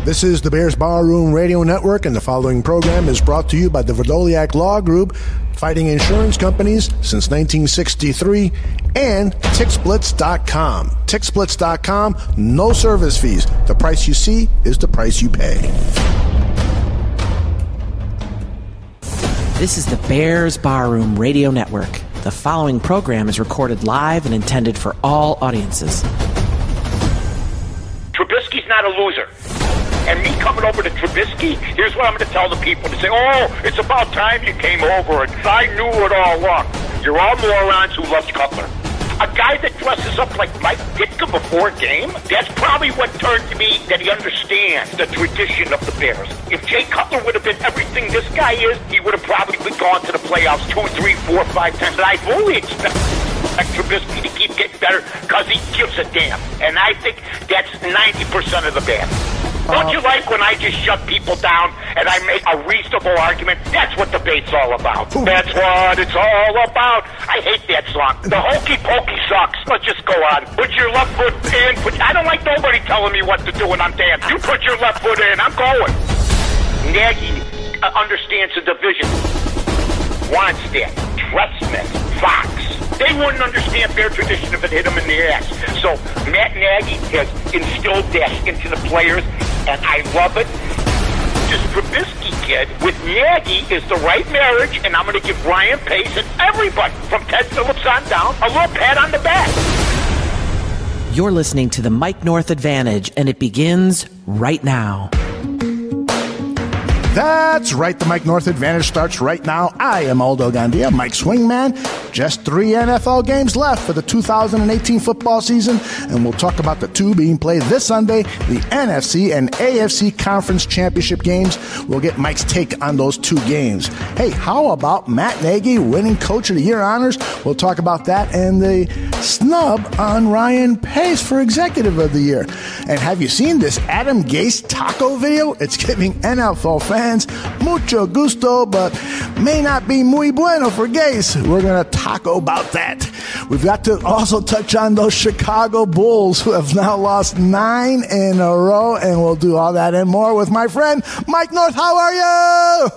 This is the Bears Barroom Radio Network, and the following program is brought to you by the Verdoliak Law Group, fighting insurance companies since 1963, and TickSplits.com. TickSplits.com, no service fees. The price you see is the price you pay. This is the Bears Barroom Radio Network. The following program is recorded live and intended for all audiences. Trubisky's not a loser. And me coming over to Trubisky, here's what I'm going to tell the people. To say, oh, it's about time you came over, and I knew it all along. You're all morons who love Cutler. A guy that dresses up like Mike Ditka before a game, that's probably what turned to me that he understands the tradition of the Bears. If Jay Cutler would have been everything this guy is, he would have probably gone to the playoffs 2, 3, 4, 5 times. And I fully expect Trubisky to keep getting better because he gives a damn. And I think that's 90% of the Bears. Don't you like when I just shut people down and I make a reasonable argument? That's what debate's all about. That's what it's all about. I hate that song. The hokey pokey sucks. Let's just go on. Put your left foot in. I don't like nobody telling me what to do when I'm dancing. You put your left foot in. I'm going. Nagy understands the division. Wannstedt, Trestman, Fox. They wouldn't understand Bear tradition if it hit them in the ass. So Matt Nagy has instilled that into the players, and I love it. This Trubisky kid with Nagy is the right marriage, and I'm going to give Ryan Pace and everybody from Ted Phillips on down a little pat on the back. You're listening to the Mike North Advantage, and it begins right now. That's right. The Mike North Advantage starts right now. I am Aldo Gandia, Mike's wingman. Just 3 NFL games left for the 2018 football season, and we'll talk about the 2 being played this Sunday, the NFC and AFC Conference Championship games. We'll get Mike's take on those 2 games. Hey, how about Matt Nagy winning Coach of the Year honors? We'll talk about that and the snub on Ryan Pace for Executive of the Year. And have you seen this Adam Gase taco video? It's giving NFL fans mucho gusto, but may not be muy bueno for Gase. We're going to taco about that. We've got to also touch on those Chicago Bulls who have now lost 9 in a row, and we'll do all that and more with my friend Mike North. How are you?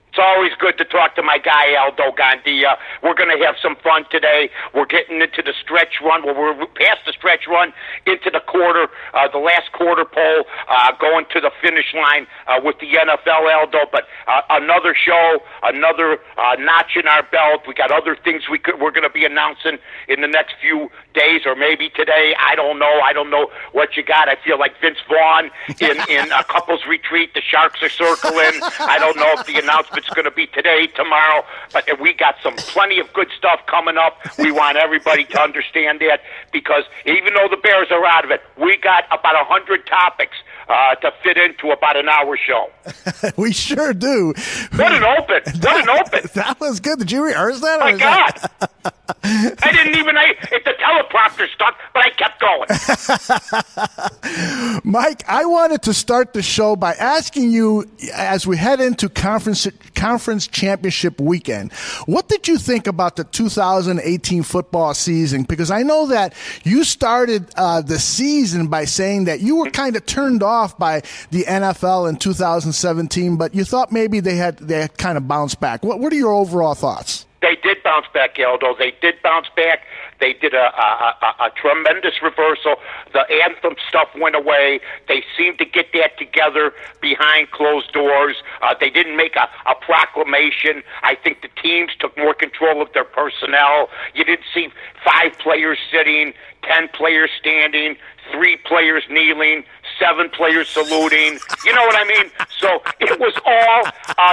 It's always good to talk to my guy, Aldo Gandia. We're going to have some fun today. We're getting into the stretch run. We're past the stretch run into the quarter, the last quarter pole, going to the finish line with the NFL, Aldo. But another show, another notch in our belt. We got other things we're going to be announcing in the next few days or maybe today. I don't know what you got. I feel like Vince Vaughn in a couple's retreat. The Sharks are circling. I don't know if the announcement's going to be today, tomorrow, but we got some plenty of good stuff coming up. We want everybody to understand that, because even though the Bears are out of it, we got about 100 topics to fit into about an hour show. We sure do. What an open. That was good. Did you rehearse that? My God. I didn't even, the teleprompter stuck, but I kept going. Mike, I wanted to start the show by asking you, as we head into conference championship weekend, what did you think about the 2018 football season? Because I know that you started the season by saying that you were kind of turned off by the NFL in 2017, but you thought maybe they had kind of bounced back. What are your overall thoughts? They did bounce back, Aldo. They did bounce back. They did a tremendous reversal. The anthem stuff went away. They seemed to get that together behind closed doors. They didn't make a proclamation. I think the teams took more control of their personnel. You didn't see 5 players sitting, 10 players standing, 3 players kneeling, 7 players saluting. You know what I mean? So it was all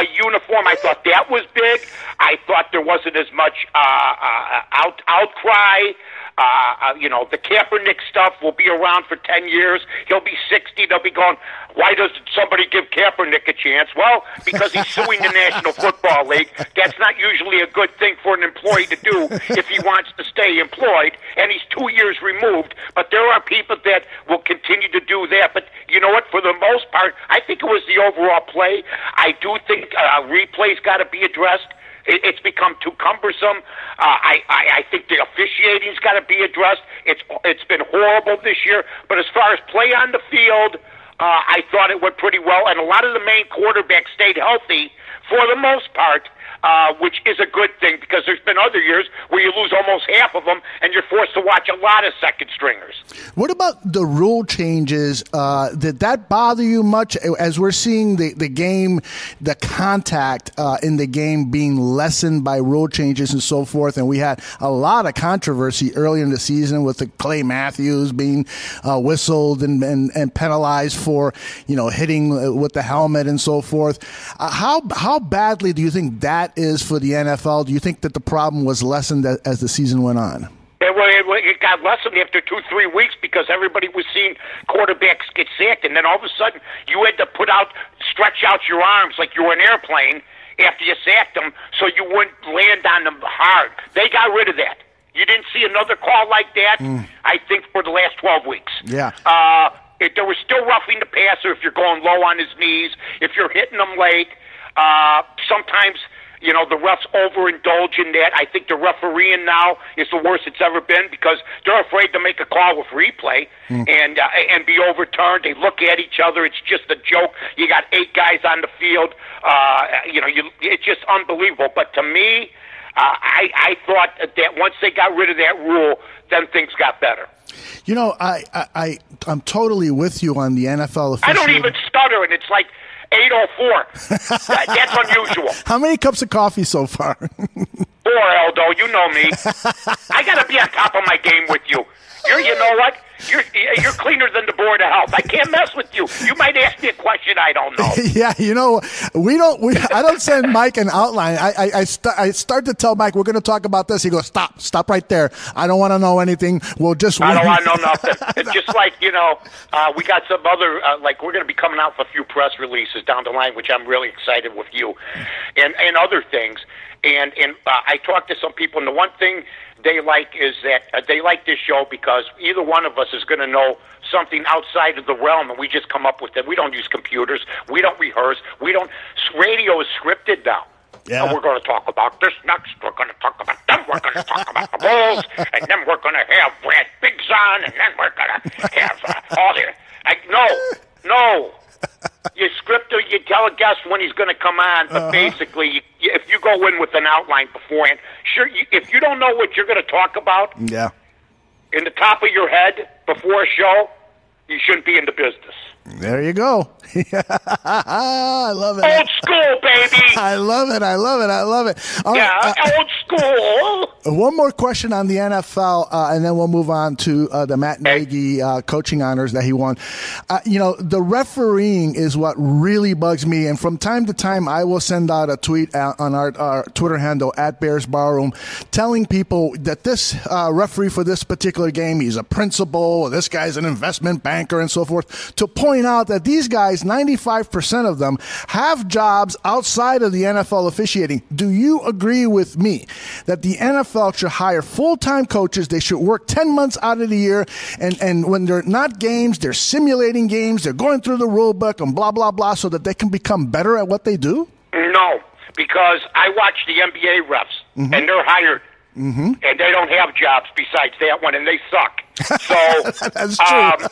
uniform. I thought that was big. I thought there wasn't as much outcry. The Kaepernick stuff will be around for 10 years. He'll be 60. They'll be going, why doesn't somebody give Kaepernick a chance? Well, because he's suing the National Football League. That's not usually a good thing for an employee to do if he wants to stay employed, and he's 2 years removed. But there are people that will continue to do that. But you know what? For the most part, I think it was the overall play. I do think replays got to be addressed. It's become too cumbersome. I think the officiating's got to be addressed. It's been horrible this year. But as far as play on the field, I thought it went pretty well, and a lot of the main quarterbacks stayed healthy for the most part, which is a good thing because there's been other years where you lose almost half of them and you're forced to watch a lot of second stringers. What about the rule changes? Did that bother you much as we're seeing the game, the contact in the game being lessened by rule changes and so forth? And we had a lot of controversy early in the season with the Clay Matthews being whistled and penalized for, hitting with the helmet and so forth. How badly do you think that is for the NFL? Do you think that the problem was lessened as the season went on? It got lessened after 2-3 weeks because everybody was seeing quarterbacks get sacked, and then all of a sudden you had to stretch out your arms like you were an airplane after you sacked them so you wouldn't land on them hard. They got rid of that. You didn't see another call like that, I think, for the last 12 weeks. Yeah. There was still roughing the passer if you're going low on his knees, if you're hitting them late. Sometimes, the refs overindulge in that. I think the refereeing now is the worst it's ever been because they're afraid to make a call with replay and be overturned. They look at each other. It's just a joke. You got 8 guys on the field. It's just unbelievable. But to me, I thought that once they got rid of that rule, then things got better. I'm totally with you on the NFL official. I don't even stutter, and it's like 8:04. That's unusual. How many cups of coffee so far? 4, Aldo. You know me. I got to be on top of my game with you. You know what? You're cleaner than the Board of Health. I can't mess with you. You might ask me a question I don't know. Yeah, I don't send Mike an outline. I start to tell Mike we're going to talk about this. He goes, stop right there. I don't want to know anything. I don't want to know nothing. It's just like we got some other we're going to be coming out with a few press releases down the line, which I'm really excited with you, and other things. And I talked to some people, and the one thing they like is that they like this show because either one of us is going to know something outside of the realm, and we just come up with it. We don't use computers. We don't rehearse. Radio is scripted now. Yeah. And we're going to talk about this next. We're going to talk about them. We're going to talk about the Bulls, and then we're going to have Brad Biggs on, and then we're going to have all the... No. You script or you tell a guest when he's going to come on, but basically, if you go in with an outline beforehand, if you don't know what you're going to talk about in the top of your head before a show, you shouldn't be in the business. There you go. I love it. Old school, baby. I love it. All right, old school. One more question on the NFL, and then we'll move on to the Matt Nagy coaching honors that he won. The refereeing is what really bugs me, and from time to time, I will send out a tweet on our Twitter handle @BearsBarroom, telling people that this referee for this particular game, he's a principal, or this guy's an investment banker, and so forth, to point out that these guys, 95% of them, have jobs outside of the NFL officiating. Do you agree with me that the NFL should hire full-time coaches? They should work 10 months out of the year, and when they're not games, they're simulating games, they're going through the rule book and blah, blah, blah, so that they can become better at what they do? No, because I watch the NBA refs, and they're hired. And they don't have jobs besides that one, and they suck. So that's true.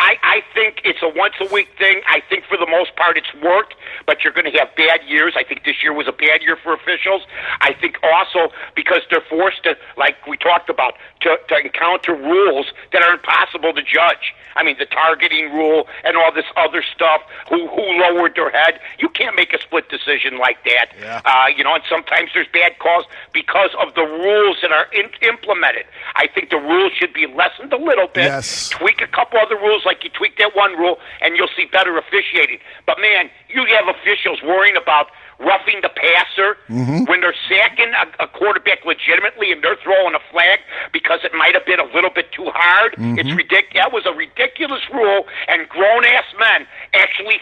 I think it's a once-a-week thing. I think for the most part it's worked, but you're going to have bad years. I think this year was a bad year for officials. I think also because they're forced to, like we talked about, to encounter rules that are impossible to judge. I mean, the targeting rule and all this other stuff, who lowered their head. You can't make a split decision like that. Yeah. And sometimes there's bad calls because of the rules that are implemented. I think the rules should be lessened a little bit. Yes. Tweak a couple other rules, like you tweak that one rule, and you'll see better officiating. But, man, you have officials worrying about roughing the passer when they're sacking a quarterback legitimately and they're throwing a flag because it might have been a little bit too hard. It's ridiculous. That was a ridiculous rule, and grown-ass men actually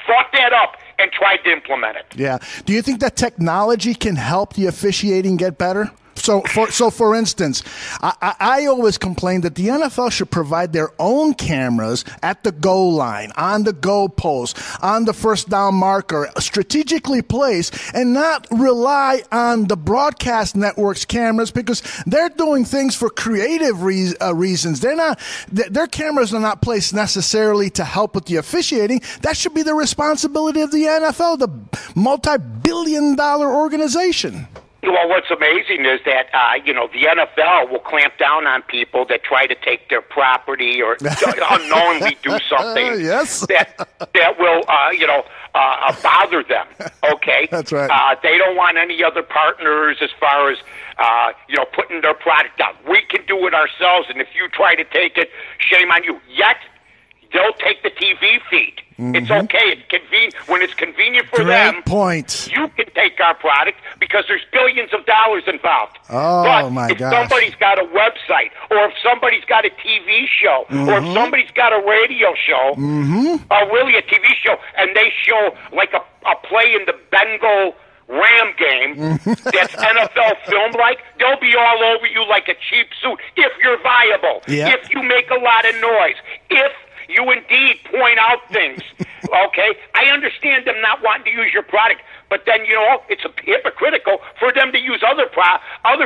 thought that up and tried to implement it. Yeah. Do you think that technology can help the officiating get better? for instance, I always complain that the NFL should provide their own cameras at the goal line, on the goal post, on the first down marker, strategically placed, and not rely on the broadcast network's cameras because they're doing things for creative reasons. Their cameras are not placed necessarily to help with the officiating. That should be the responsibility of the NFL, the multi-billion-dollar organization. Well, what's amazing is that, the NFL will clamp down on people that try to take their property or unknowingly do something yes. that will, bother them, okay? That's right. They don't want any other partners as far as, putting their product out. We can do it ourselves, and if you try to take it, shame on you. Yet, they'll take the TV feed. Mm-hmm. It's okay. It's convenient. When it's convenient for them, point. You can take our product because there's billions of dollars involved. Oh, but my if gosh. somebody's got a website, or if somebody's got a TV show, or if somebody's got a radio show, or really a TV show, and they show like a play in the Bengal Ram game that's NFL filmed like, they'll be all over you like a cheap suit if you're viable, if you make a lot of noise, if you indeed point out things, okay? I understand them not wanting to use your product, but then, it's hypocritical for them to use other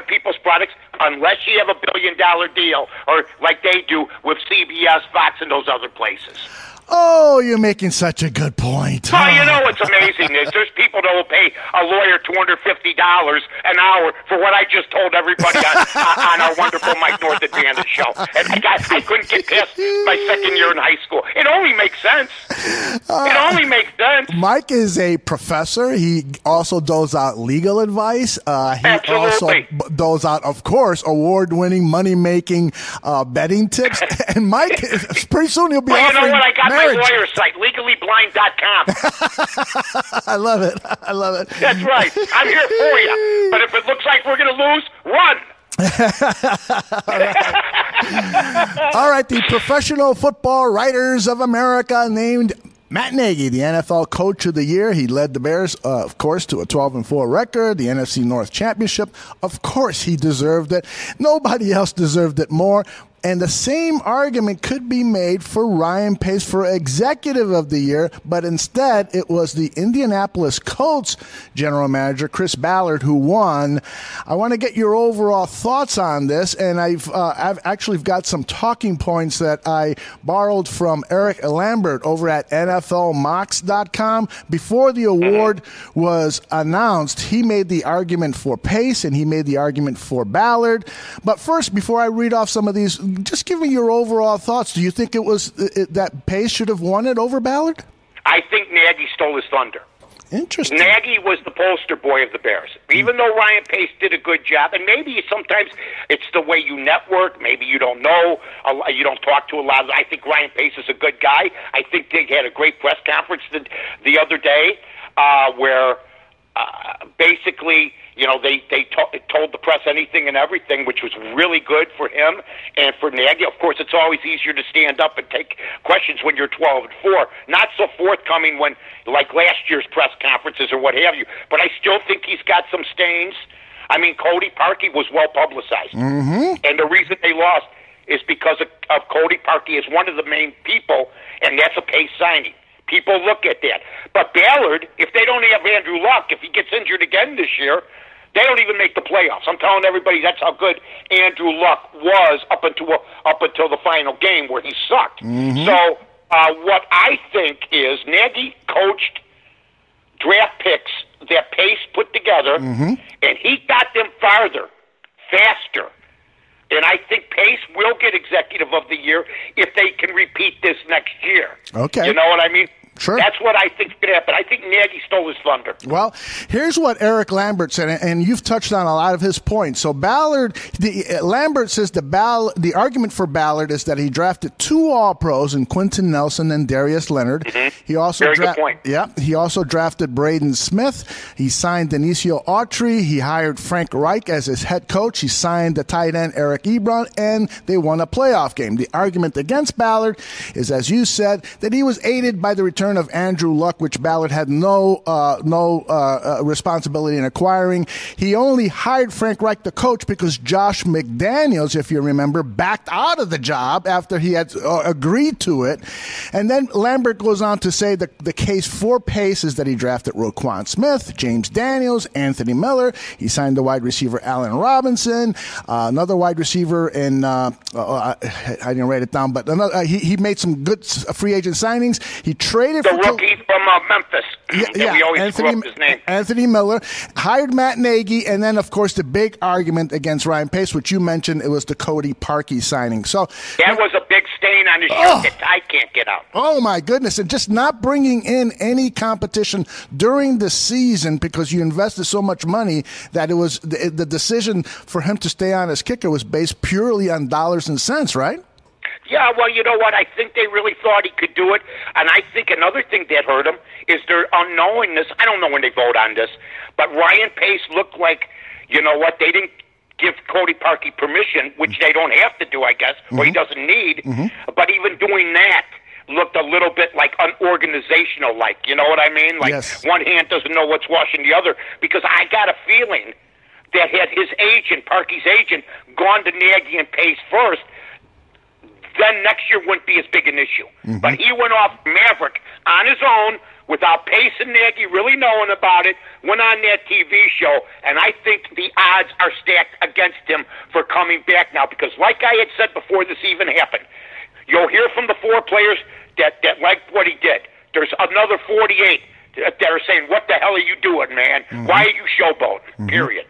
people's products unless you have $1 billion deal, or like they do with CBS, Fox, and those other places. Oh, you're making such a good point. Well, what's amazing is there's people that will pay a lawyer $250 an hour for what I just told everybody on our wonderful Mike North Advantage show. And I couldn't get past my second year in high school. It only makes sense. It only makes sense. Mike is a professor. He also doles out legal advice. He Absolutely. also doles out, of course, award-winning, money-making betting tips. And Mike, pretty soon he'll be offering you know what? I got marriage. my lawyer's site, legally.blind.com. I love it. I love it. That's right. I'm here for you. But if it looks like we're going to lose, run. All right. The Professional Football Writers of America named Matt Nagy the NFL Coach of the Year. He led the Bears, of course, to a 12-4 record, the NFC North Championship. Of course, he deserved it. Nobody else deserved it more. And the same argument could be made for Ryan Pace for Executive of the Year, but instead it was the Indianapolis Colts general manager, Chris Ballard, who won. I want to get your overall thoughts on this, and I've actually got some talking points that I borrowed from Eric Lambert over at NFLMox.com. Before the award was announced, he made the argument for Pace, and he made the argument for Ballard. But first, before I read off some of these, just give me your overall thoughts. Do you think it was that Pace should have won it over Ballard? I think Nagy stole his thunder. Interesting. Nagy was the poster boy of the Bears. Even though Ryan Pace did a good job, and maybe sometimes it's the way you network, maybe you don't know, you don't talk to a lot of, I think Ryan Pace is a good guy. I think they had a great press conference the other day where basically, they told the press anything and everything, which was really good for him and for Nagy. Of course, it's always easier to stand up and take questions when you're 12-4. Not so forthcoming when, like last year's press conferences or what have you. But I still think he's got some stains. I mean, Cody Parkey was well publicized. And the reason they lost is because of Cody Parkey as one of the main people, and that's a Pace signing. People look at that. But Ballard, if they don't have Andrew Luck, if he gets injured again this year, they don't even make the playoffs. I'm telling everybody that's how good Andrew Luck was up until the final game where he sucked. So what I think is Nagy coached draft picks that Pace put together, and he got them farther, faster. And I think Pace will get Executive of the Year if they can repeat this next year. Okay. You know what I mean? Sure. That's what I think could happen. I think Nagy stole his thunder. Well, here's what Eric Lambert said, and you've touched on a lot of his points. So Ballard, Lambert says the argument for Ballard is that he drafted 2 All-Pros in Quentin Nelson and Darius Leonard. He also Very good point. Yeah, he also drafted Braden Smith. He signed Denicio Autry. He hired Frank Reich as his head coach. He signed the tight end Eric Ebron, and they won a playoff game. The argument against Ballard is, as you said, that he was aided by the return return of Andrew Luck, which Ballard had no responsibility in acquiring. He only hired Frank Reich, the coach, because Josh McDaniels, if you remember, backed out of the job after he had agreed to it. And then Lambert goes on to say that the case for Pace is that he drafted Roquan Smith, James Daniels, Anthony Miller. He signed the wide receiver Allen Robinson, another wide receiver, and I didn't write it down, but he made some good free agent signings. He traded the rookie from Memphis. Yeah, we always screw up his name. Anthony Miller, hired Matt Nagy, and then, of course, the big argument against Ryan Pace, which you mentioned, it was the Cody Parkey signing. So that was a big stain on his shirt that I can't get out. Oh, my goodness. And just not bringing in any competition during the season because you invested so much money that it was the decision for him to stay on as kicker was based purely on dollars and cents, right? Yeah, well, you know what? I think they really thought he could do it. And I think another thing that hurt him is their unknowingness. I don't know when they vote on this, but Ryan Pace looked like, you know what, they didn't give Cody Parkey permission, which they don't have to do, I guess, or he doesn't need. But even doing that looked a little bit like unorganizational-like. You know what I mean? Like one hand doesn't know what's washing the other. Because I got a feeling that had his agent, Parkey's agent, gone to Nagy and Pace first, then next year wouldn't be as big an issue. But he went off Maverick on his own without Pace and Nagy really knowing about it, went on that TV show, and I think the odds are stacked against him for coming back now because like I had said before this even happened, you'll hear from the 4 players that liked what he did. There's another 48 that are saying, what the hell are you doing, man? Why are you showboating? Period.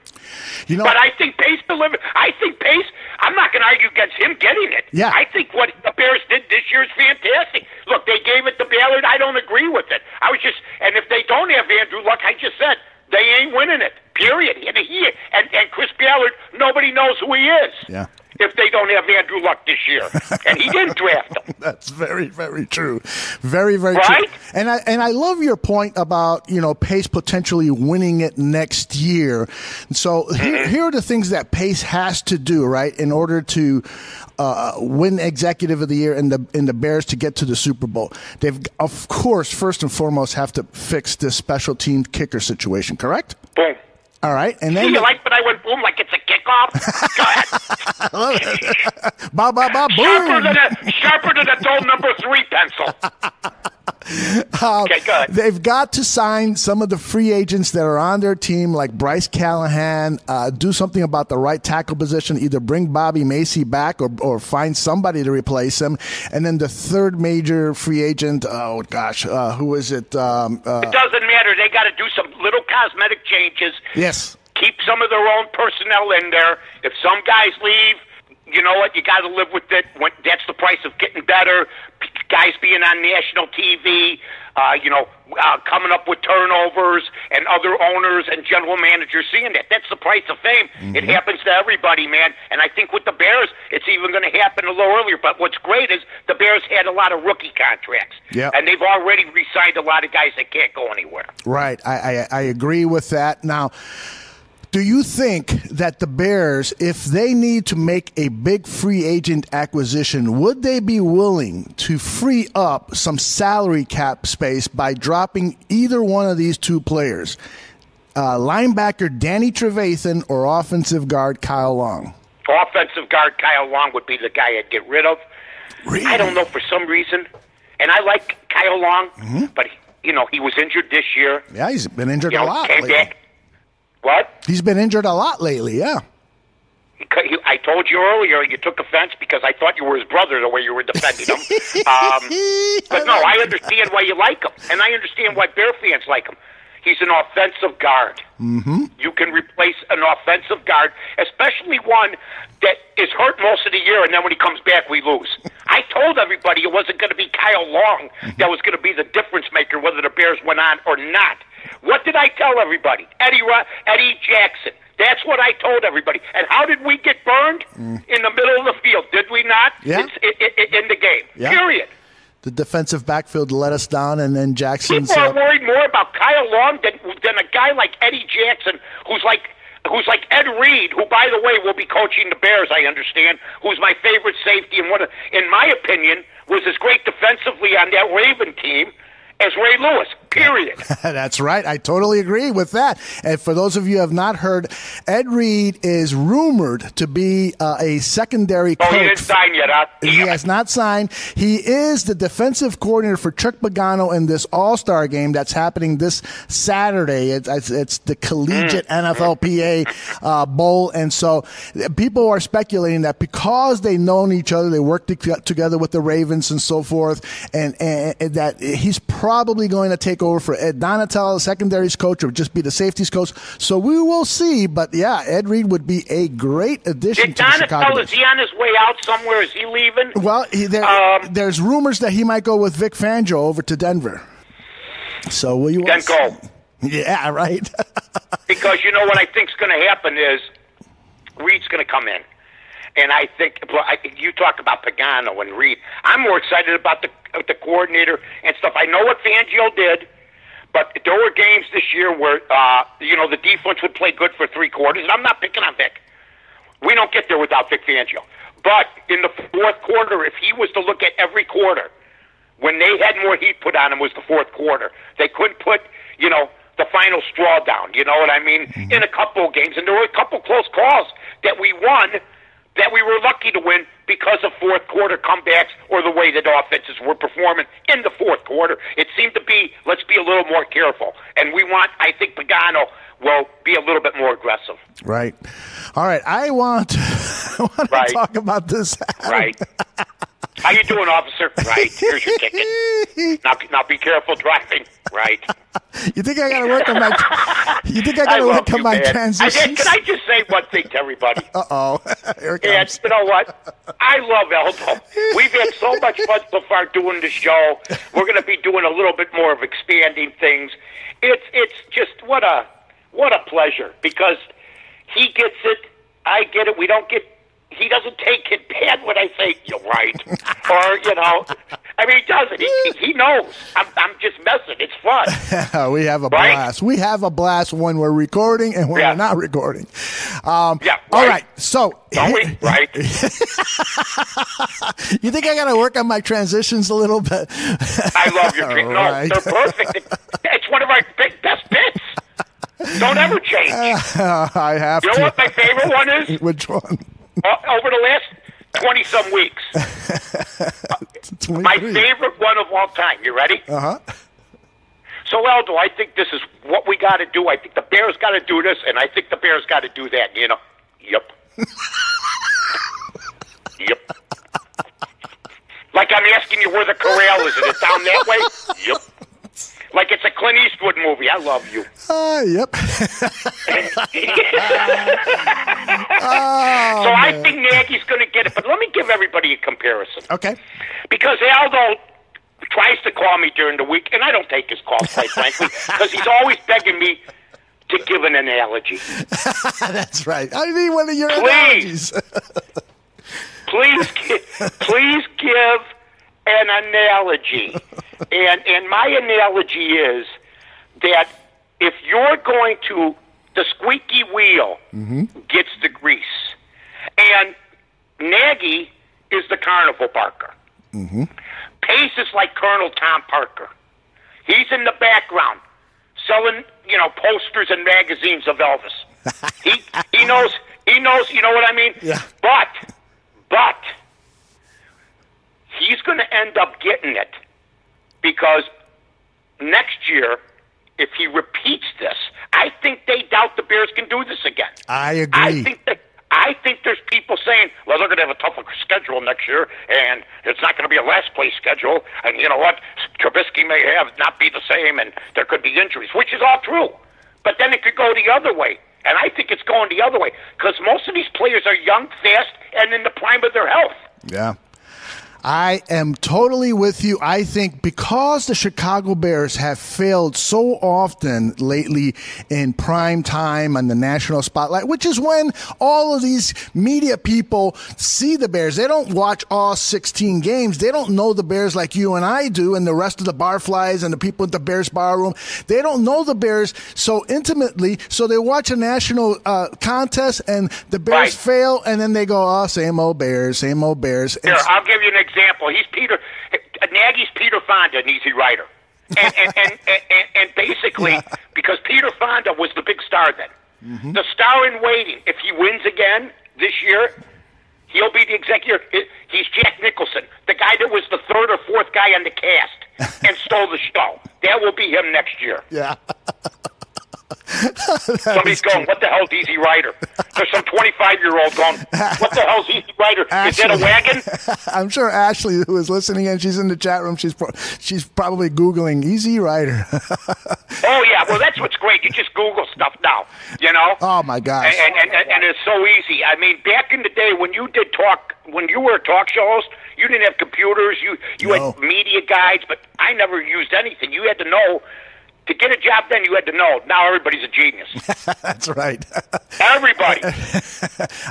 You know, but I think Pace delivered. I think Pace, I'm not going to argue against him getting it. Yeah. I think what the Bears did this year is fantastic. Look, they gave it to Ballard. I don't agree with it. And if they don't have Andrew Luck, I just said, they ain't winning it. Period. And Chris Ballard, nobody knows who he is. Yeah. If they don't have Andrew Luck this year. And he didn't draft him. That's very, very true. Very, very right? true. And I love your point about, Pace potentially winning it next year. So here are the things that Pace has to do, right, in order to win Executive of the Year and the Bears to get to the Super Bowl. They've, of course, first and foremost, have to fix this special team kicker situation, correct? Boom. All right, and then you like when I went boom like it's a kickoff? Go ahead. Ba ba ba boom. Sharper than a dull number 3 pencil. Okay, go ahead. They've got to sign some of the free agents that are on their team, like Bryce Callahan. Do something about the right tackle position. Either bring Bobby Macy back or find somebody to replace him. And then the third major free agent. Oh gosh, who is it? It doesn't matter. They got to do some little cosmetic changes. Yes. Keep some of their own personnel in there. If some guys leave, you know what? You got to live with it. That's the price of getting better. Guys being on national TV, coming up with turnovers, and other owners and general managers seeing that. That's the price of fame. It happens to everybody, man. And I think with the Bears, it's even going to happen a little earlier. But what's great is the Bears had a lot of rookie contracts. Yep. And they've already re-signed a lot of guys that can't go anywhere. Right. I agree with that. Now, do you think that the Bears, if they need to make a big free agent acquisition, would they be willing to free up some salary cap space by dropping either one of these 2 players, linebacker Danny Trevathan or offensive guard Kyle Long? Offensive guard Kyle Long would be the guy I'd get rid of. Really? I don't know, for some reason. And I like Kyle Long, but, he was injured this year. Yeah, he's been injured a lot came lately. back. What? He's been injured a lot lately, yeah. I told you earlier you took offense because I thought you were his brother the way you were defending him. But no, I understand why you like him, and I understand why Bear fans like him. He's an offensive guard. You can replace an offensive guard, especially one that is hurt most of the year, and then when he comes back, we lose. I told everybody it wasn't going to be Kyle Long that was going to be the difference maker, whether the Bears went on or not. What did I tell everybody? Eddie Jackson. That's what I told everybody. And how did we get burned? In the middle of the field, did we not? Yeah. In the game. Yeah. Period. The defensive backfield let us down, and then Jackson's... People are worried more about Kyle Long than a guy like Eddie Jackson, who's like Ed Reed, who, by the way, will be coaching the Bears, I understand, who's my favorite safety and in my opinion, was as great defensively on that Raven team as Ray Lewis, period. That's right. I totally agree with that. And for those of you who have not heard, Ed Reed is rumored to be a secondary coach. Oh, he didn't sign yet, huh? He has not signed. He is the defensive coordinator for Chuck Pagano in this All-Star game that's happening this Saturday. It's the Collegiate NFLPA Bowl. And so people are speculating that because they've known each other, they worked together with the Ravens and so forth, and that he's probably going to take over for Ed Donatel, the secondaries coach, or just be the safeties coach. So we will see. But, yeah, Ed Reed would be a great addition to the Chicago Bears. Is he on his way out somewhere? Is he leaving? Well, there's rumors that he might go with Vic Fangio over to Denver. So will you then go? Yeah, right. Because you know what I think's going to happen is Reed's going to come in. And I think you talk about Pagano and Reed. I'm more excited about the coordinator and stuff. I know what Fangio did, but there were games this year where the defense would play good for 3 quarters, and I'm not picking on Vic. We don't get there without Vic Fangio. But in the fourth quarter, if he was to look at every quarter, when they had more heat put on him was the fourth quarter. They couldn't put, the final straw down, you know what I mean, in a couple of games. And there were a couple close calls that we won that we were lucky to win because of fourth quarter comebacks or the way that offenses were performing in the fourth quarter. It seemed to be, let's be a little more careful. And I think Pagano will be a little bit more aggressive. Right. All right. I want to talk about this. Right. How you doing, officer? Right. Here's your ticket. Now be careful driving. Right. You think I got to work on my? You think I got to work on my transitions? Can I just say one thing to everybody? Uh-oh. Here it comes. And you know what? I love Aldo. We've had so much fun so far doing the show. We're going to be doing a little bit more of expanding things. It's just what a pleasure, because he gets it. I get it. We don't get. He doesn't take it bad when I say you're right, or he doesn't. He knows. I'm just messing. It's fun. We have a blast. We have a blast when we're recording and when we're not recording. All right. So, don't we? Right. You think I got to work on my transitions a little bit? I love your transitions. No, they're perfect. It's one of our best bits. Don't ever change. I have to. You know what my favorite one is? Which one? Over the last 20-some weeks. My favorite one of all time. You ready? Uh-huh. So, Aldo, I think this is what we got to do. I think the Bears got to do this, and I think the Bears got to do that. Yep. Yep. Like I'm asking you where the corral is. Is it down that way? Yep. Like it's a Clint Eastwood movie. I love you. Yep. So I think Nagy's going to get it. But let me give everybody a comparison. Okay. Because Aldo tries to call me during the week, and I don't take his calls, quite frankly, because he's always begging me to give an analogy. That's right. I need one of your analogies. Please give an analogy. And my analogy is that if you're going to, the squeaky wheel gets the grease. And Nagy is the carnival barker. Pace is like Colonel Tom Parker. He's in the background selling, posters and magazines of Elvis. He knows, you know what I mean? Yeah. But he's going to end up getting it. Because next year, if he repeats this, I think they doubt the Bears can do this again. I agree. I think there's people saying, well, they're going to have a tougher schedule next year, and it's not going to be a last-place schedule. And you know what? Trubisky may not be the same, and there could be injuries, which is all true. But then it could go the other way. And I think it's going the other way because most of these players are young, fast, and in the prime of their health. Yeah. I am totally with you. I think because the Chicago Bears have failed so often lately in prime time on the national spotlight, which is when all of these media people see the Bears. They don't watch all 16 games. They don't know the Bears like you and I do and the rest of the barflies and the people at the Bears bar room. They don't know the Bears so intimately, so they watch a national contest and the Bears fail, and then they go, oh, same old Bears, same old Bears. Here, I'll give you an example. He's Nagy's Peter Fonda, an easy writer. And basically, because Peter Fonda was the big star then, the star in waiting, if he wins again this year, he'll be the executive. He's Jack Nicholson, the guy that was the third or fourth guy on the cast and stole the show. That will be him next year. Yeah. Somebody's going, what the hell's Easy Rider? There's some 25-year-old going, what the hell's Easy Rider? Is that a wagon? I'm sure Ashley, who is listening and she's in the chat room, she's probably Googling Easy Rider. Oh, yeah. Well, that's what's great. You just Google stuff now, you know? Oh, my gosh. And it's so easy. I mean, back in the day when you were a talk show host, you didn't have computers. You had media guides, but I never used anything. You had to know. To get a job then, you had to know. Now everybody's a genius. That's right. Everybody.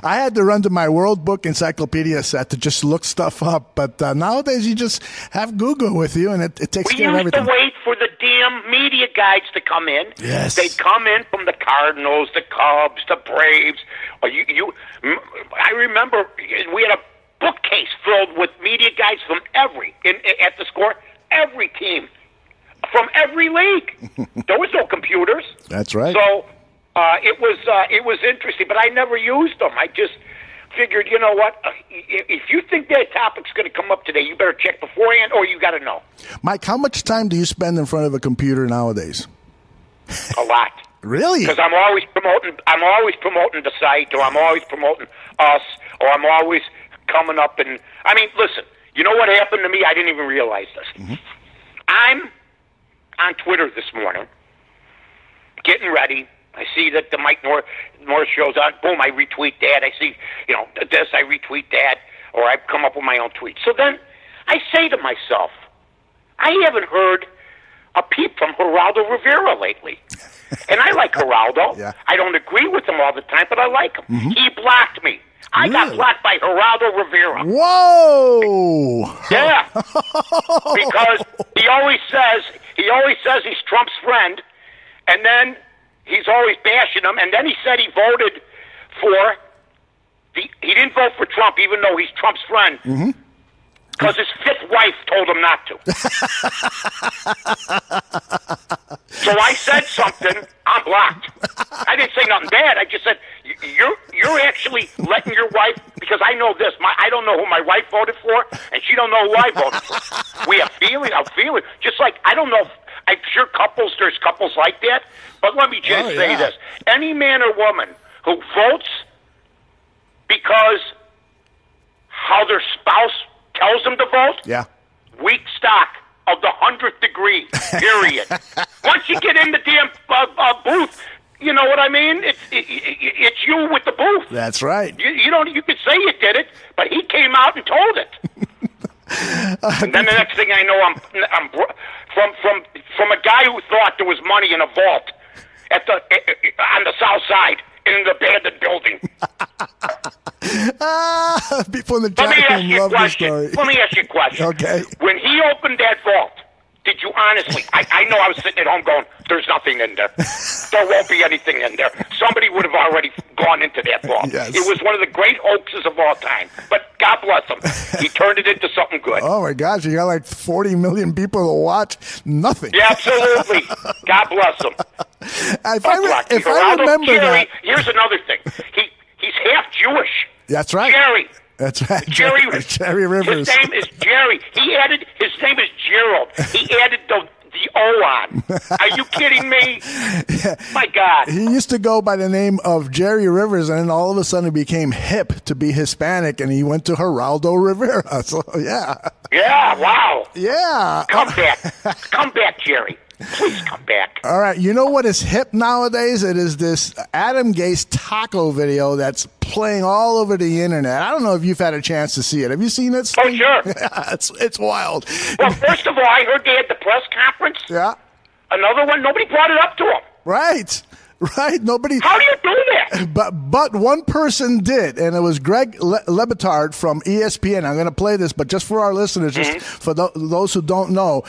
I had to run to my World Book Encyclopedia set to just look stuff up. But nowadays, you just have Google with you, and it takes care of everything. We used to wait for the damn media guides to come in. Yes. They'd come in from the Cardinals, the Cubs, the Braves. I remember we had a bookcase filled with media guides from at the Score, every team. From every league. There was no computers. That's right. So it was interesting, but I never used them. I just figured, you know what? If you think that topic's going to come up today, you better check beforehand, or you got to know. Mike, how much time do you spend in front of a computer nowadays? A lot. Really? Because I'm always promoting the site, or I'm always promoting us, or I'm always coming up and. I mean, listen. You know what happened to me? I didn't even realize this. Mm-hmm. I'm on Twitter this morning, getting ready. I see that the Mike North show's on. Boom, I retweet that. I see, this, I retweet that, or I come up with my own tweet. So then I say to myself, I haven't heard a peep from Geraldo Rivera lately. And I like Geraldo. Yeah. I don't agree with him all the time, but I like him. Mm-hmm. He blocked me. I got blocked by Geraldo Rivera. Whoa! Yeah. Because he always says he's Trump's friend, and then he's always bashing him, and then he said he voted he didn't vote for Trump even though he's Trump's friend. Mm-hmm. Because his fifth wife told him not to. So I said something, I'm blocked. I didn't say nothing bad. I just said, you're actually letting your wife, because I know this, I don't know who my wife voted for, and she don't know who I voted for. We have feeling, just like, I don't know, I'm sure there's couples like that, but let me just say this. Any man or woman who votes because how their spouse tells them to vote, weak stock of the 100th degree, period. Once you get in the damn booth, you know what I mean? It's you with the booth. That's right. You could say you did it, but he came out and told it. And then the next thing I know, I'm from a guy who thought there was money in a vault on the south side in the abandoned building. People in the chat room love the story. Let me ask you a question. Okay. When he opened that vault, did you honestly, I know I was sitting at home going, there's nothing in there. There won't be anything in there. Somebody would have already gone into that vault. Yes. It was one of the great hoaxes of all time. But God bless him. He turned it into something good. Oh, my gosh. You got like 40 million people to watch. Nothing. Yeah, absolutely. God bless him. If I remember that. Here's another thing. He's half Jewish. That's right. Jerry. That's right. Jerry Rivers. His name is Jerry. His name is Gerald. He added the O on. Are you kidding me? Yeah. My God. He used to go by the name of Jerry Rivers, and then all of a sudden it became hip to be Hispanic, and he went to Geraldo Rivera. So, yeah. Yeah, wow. Yeah. Come back. Come back, Jerry. Please come back. All right. You know what is hip nowadays? It is this Adam Gase taco video that's playing all over the internet. I don't know if you've had a chance to see it. Have you seen it? Oh, sure. It's wild. Well, first of all, I heard they had the press conference. Yeah. Another one. Nobody brought it up to him. Right. right? Nobody. How do you do that? But one person did, and it was Greg Lebitard from ESPN. I'm going to play this, but just for our listeners, just for those who don't know,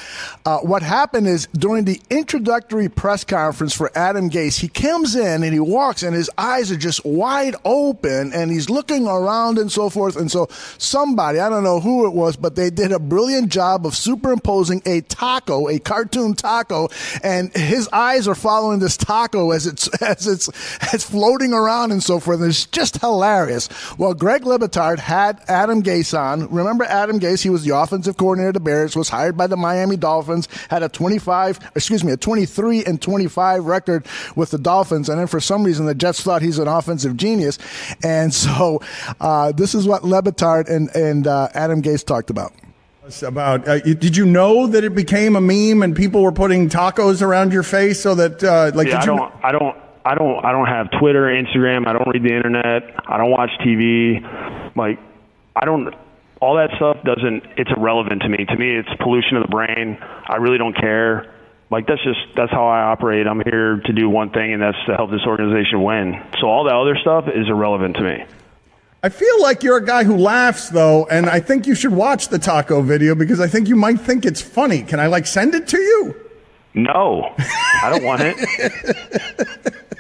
what happened is during the introductory press conference for Adam Gase, he comes in and he walks, and his eyes are just wide open, and he's looking around and so forth. And so somebody, I don't know who it was, but they did a brilliant job of superimposing a taco, a cartoon taco, and his eyes are following this taco as it's floating around and so forth. And it's just hilarious. Well, Greg Lebitard had Adam Gase on. Remember Adam Gase? He was the offensive coordinator of the Bears, was hired by the Miami Dolphins, had a 23-25 record with the Dolphins, and then for some reason the Jets thought he's an offensive genius. And so this is what Lebitard and Adam Gase talked about. About did you know that it became a meme and people were putting tacos around your face so that I don't have Twitter, Instagram. I don't read the internet. I don't watch TV. Like, all that stuff it's irrelevant to me. To me, it's pollution of the brain. I really don't care. Like, that's how I operate. I'm here to do one thing, and that's to help this organization win. So all that other stuff is irrelevant to me. I feel like you're a guy who laughs, though, and I think you should watch the taco video because I think you might think it's funny. Can I, send it to you? No, I don't want it.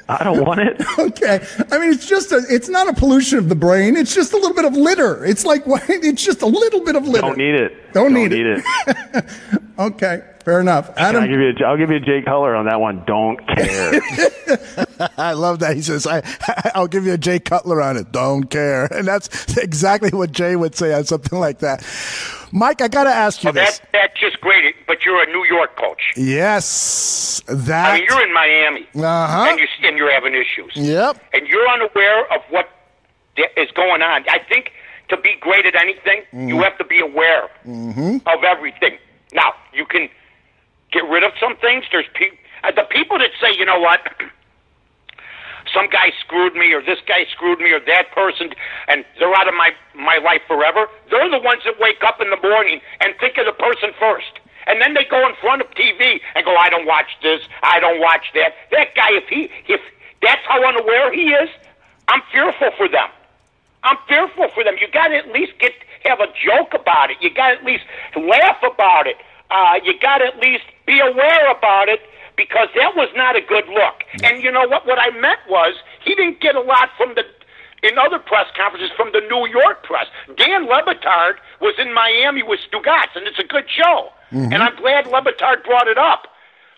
I don't want it. Okay. I mean, it's not a pollution of the brain. It's just a little bit of litter. It's it's just a little bit of litter. Don't need it. Don't need it. Okay. Fair enough. Adam, I'll give you a Jay Cutler on that one. Don't care. I love that. He says, I'll give you a Jay Cutler on it. Don't care. And that's exactly what Jay would say on something like that. Mike, I got to ask you this. That's just great, but you're a New York coach. Yes. I mean, you're in Miami, and you're having issues. Yep. And you're unaware of what is going on. I think to be great at anything, you have to be aware of everything. Now, you can get rid of some things. There's the people that say, you know what, some guy screwed me, or this guy screwed me, or that person, and they're out of my life forever. They're the ones that wake up in the morning and think of the person first. And then they go in front of TV and go, I don't watch this, I don't watch that. That guy, if that's how unaware he is, I'm fearful for them. I'm fearful for them. You got to at least have a joke about it. You got to at least laugh about it. You got to at least be aware about it, because that was not a good look. And you know what? What I meant was he didn't get a lot in other press conferences from the New York press. Dan Lebitard was in Miami with Stugotz, and it's a good show. And I'm glad Lebitard brought it up.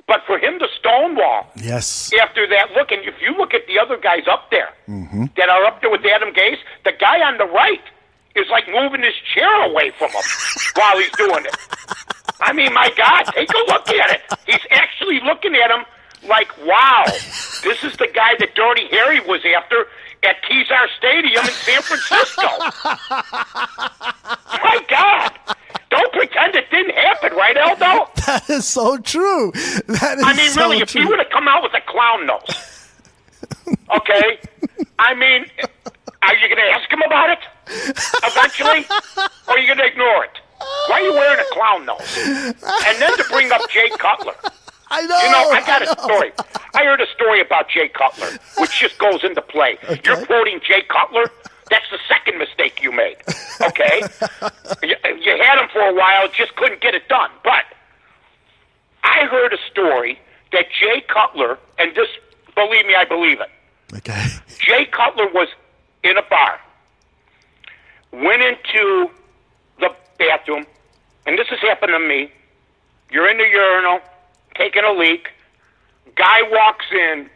But for him to stonewall after that look, and if you look at the other guys up there that are up there with Adam Gase, the guy on the right is like moving his chair away from him while he's doing it. I mean, my God, take a look at it. He's actually looking at him like, wow, this is the guy that Dirty Harry was after at Kezar Stadium in San Francisco. My God. Don't pretend it didn't happen, right, Aldo? That is so true. Really, if he would have come out with a clown nose, okay? I mean, are you going to ask him about it eventually? Or are you going to ignore it? Why are you wearing a clown nose? And then to bring up Jay Cutler. I know. I got a story. I heard a story about Jay Cutler, which just goes into play. Okay. You're quoting Jay Cutler? That's the second mistake you made, okay? You had him for a while, just couldn't get it done. But I heard a story that Jay Cutler, and this, believe me, I believe it. Okay. Jay Cutler was in a bar, went into the bathroom, and this has happened to me. You're in the urinal, taking a leak. Guy walks in,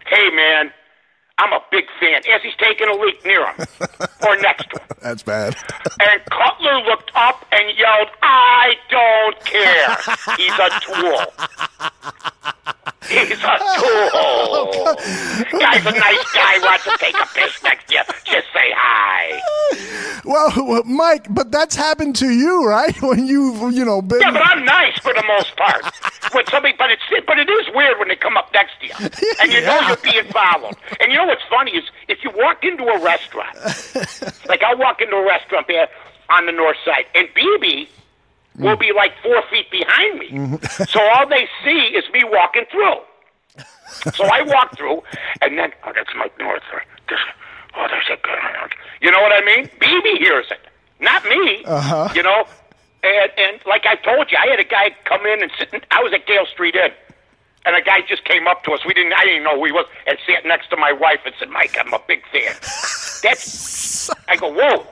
hey, man, I'm a big fan, as he's taking a leak near him or next to him. That's bad. And Cutler looked up and yelled, I don't care. He's a tool. He's a tool. Guy's a nice guy, wants to take a piss next to you. Just say hi. Well, Mike, but that's happened to you, right? When you've, been... Yeah, but I'm nice for the most part. But it is weird when they come up next to you. And you know you're being followed. And you know what's funny is if you walk into a restaurant, like I'll walk into a restaurant there on the north side, and BB will be like 4 feet behind me. So all they see is me walking through. So I walk through, and then, that's Mike North. There's a guy. You know what I mean? BB hears it, not me. You know? And like I told you, I had a guy come in and I was at Gale Street Inn. And a guy just came up to us. I didn't know who he was, and sat next to my wife and said, "Mike, I'm a big fan." I go, whoa.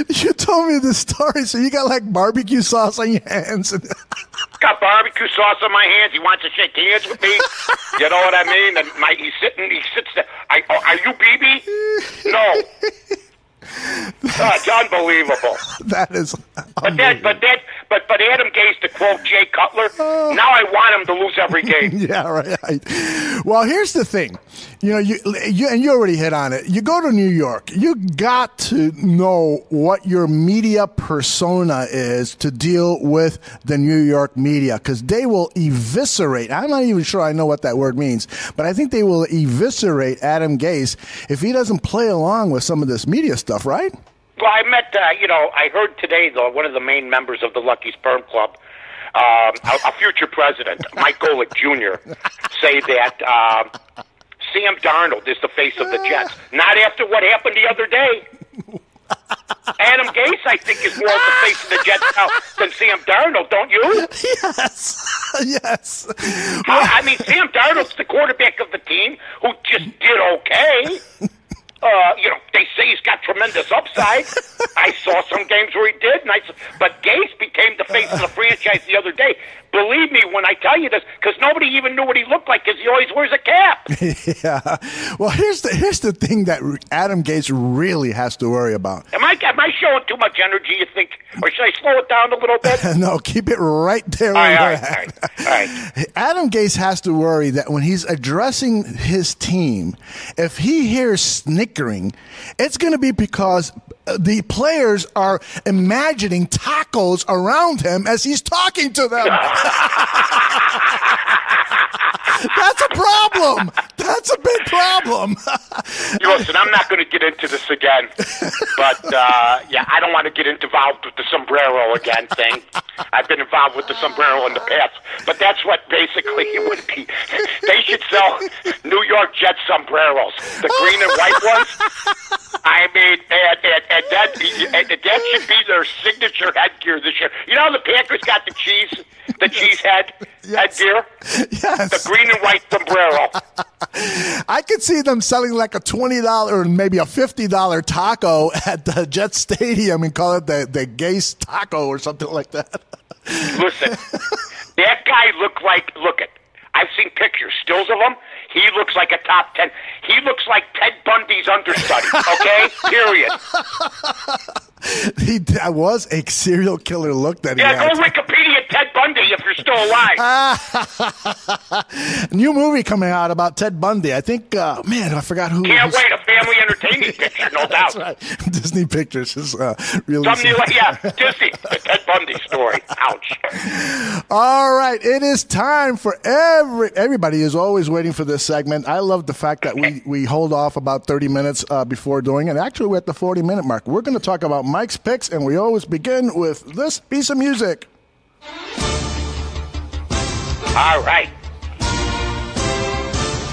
You told me this story, so you got like barbecue sauce on your hands. Got barbecue sauce on my hands. He wants to shake hands with me. You know what I mean? And he sits there. Are you BB? No. It's unbelievable. That is unbelievable. But Adam Gase, to quote Jay Cutler, now I want him to lose every game. Yeah, right. Well, here's the thing. You know, you already hit on it. You go to New York, you got to know what your media persona is to deal with the New York media, because they will eviscerate. I'm not even sure I know what that word means, but I think they will eviscerate Adam Gase if he doesn't play along with some of this media stuff, right? Well, I met, I heard today, though, one of the main members of the Lucky Sperm Club, a future president, Mike Golick Jr., say that Sam Darnold is the face of the Jets. Not after what happened the other day. Adam Gase, I think, is more of the face of the Jets now than Sam Darnold, don't you? Yes. I mean, Sam Darnold's the quarterback of the team who just did okay. They say he's got tremendous upside. I saw some games where he did, but Gase became the face of the franchise the other day. Believe me when I tell you this, because nobody even knew what he looked like because he always wears a cap. Yeah. Well, here's the thing that Adam Gase really has to worry about. Am I showing too much energy, you think? Or should I slow it down a little bit? No, keep it right there. All right. Adam Gase has to worry that when he's addressing his team, if he hears snickering, it's going to be because the players are imagining tacos around him as he's talking to them. That's a problem. That's a big problem. Listen, I'm not going to get into this again, but I don't want to get involved with the sombrero again thing. I've been involved with the sombrero in the past, but that's what basically it would be. They should sell New York Jets sombreros, the green and white ones. I mean, and that should be their signature headgear this year. You know, the Packers got the cheese headgear. Yes. The green and white sombrero. I could see them selling like a $20 or maybe a $50 taco at the Jet Stadium and call it the Gase taco or something like that. Listen, that guy I've seen pictures, stills of him. He looks like a top 10. He looks like Ted Bundy's understudy, okay? Period. That was a serial killer look that he had. Yeah, go Wikipedia Ted Bundy if you're still alive. New movie coming out about Ted Bundy. I think, I forgot who. Can't wait, a family entertainment picture, no doubt. That's right. Disney Pictures is really. Disney, the Ted Bundy story. Ouch. All right, it is time for everybody is always waiting for this segment. I love the fact that we hold off about 30 minutes before doing it. Actually, we're at the 40-minute mark. We're going to talk about Mike's picks, and we always begin with this piece of music. All right.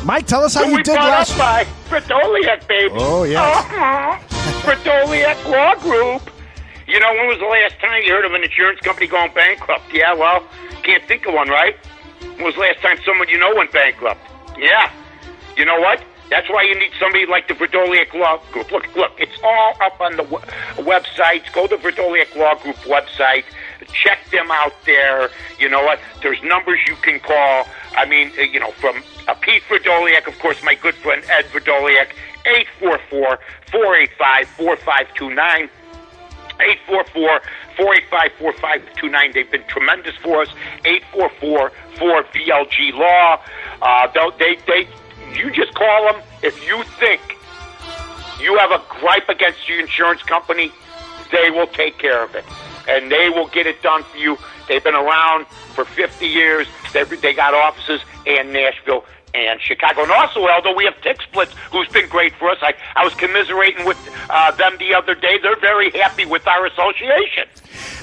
Mike, tell us how you did last week. Fridoliak, baby. Oh, yeah. Fridoliak Law Group. You know, when was the last time you heard of an insurance company going bankrupt? Yeah, well, can't think of one, right? When was the last time someone you know went bankrupt? Yeah. You know what? That's why you need somebody like the Fridoliak Law Group. Look, it's all up on the websites. Go to the Fridoliak Law Group website. Check them out there. You know what? There's numbers you can call. I mean, from Pete Fridoliak, of course, my good friend Ed Fridoliak, 844-485-4529. 844-485-4529. They've been tremendous for us. 844-4VLG-LAW. You just call them if you think you have a gripe against your insurance company. They will take care of it, and they will get it done for you. They've been around for 50 years. They got offices in Nashville and Chicago. And also, Aldo, we have Tick Splits, who's been great for us. I was commiserating with them the other day. They're very happy with our association.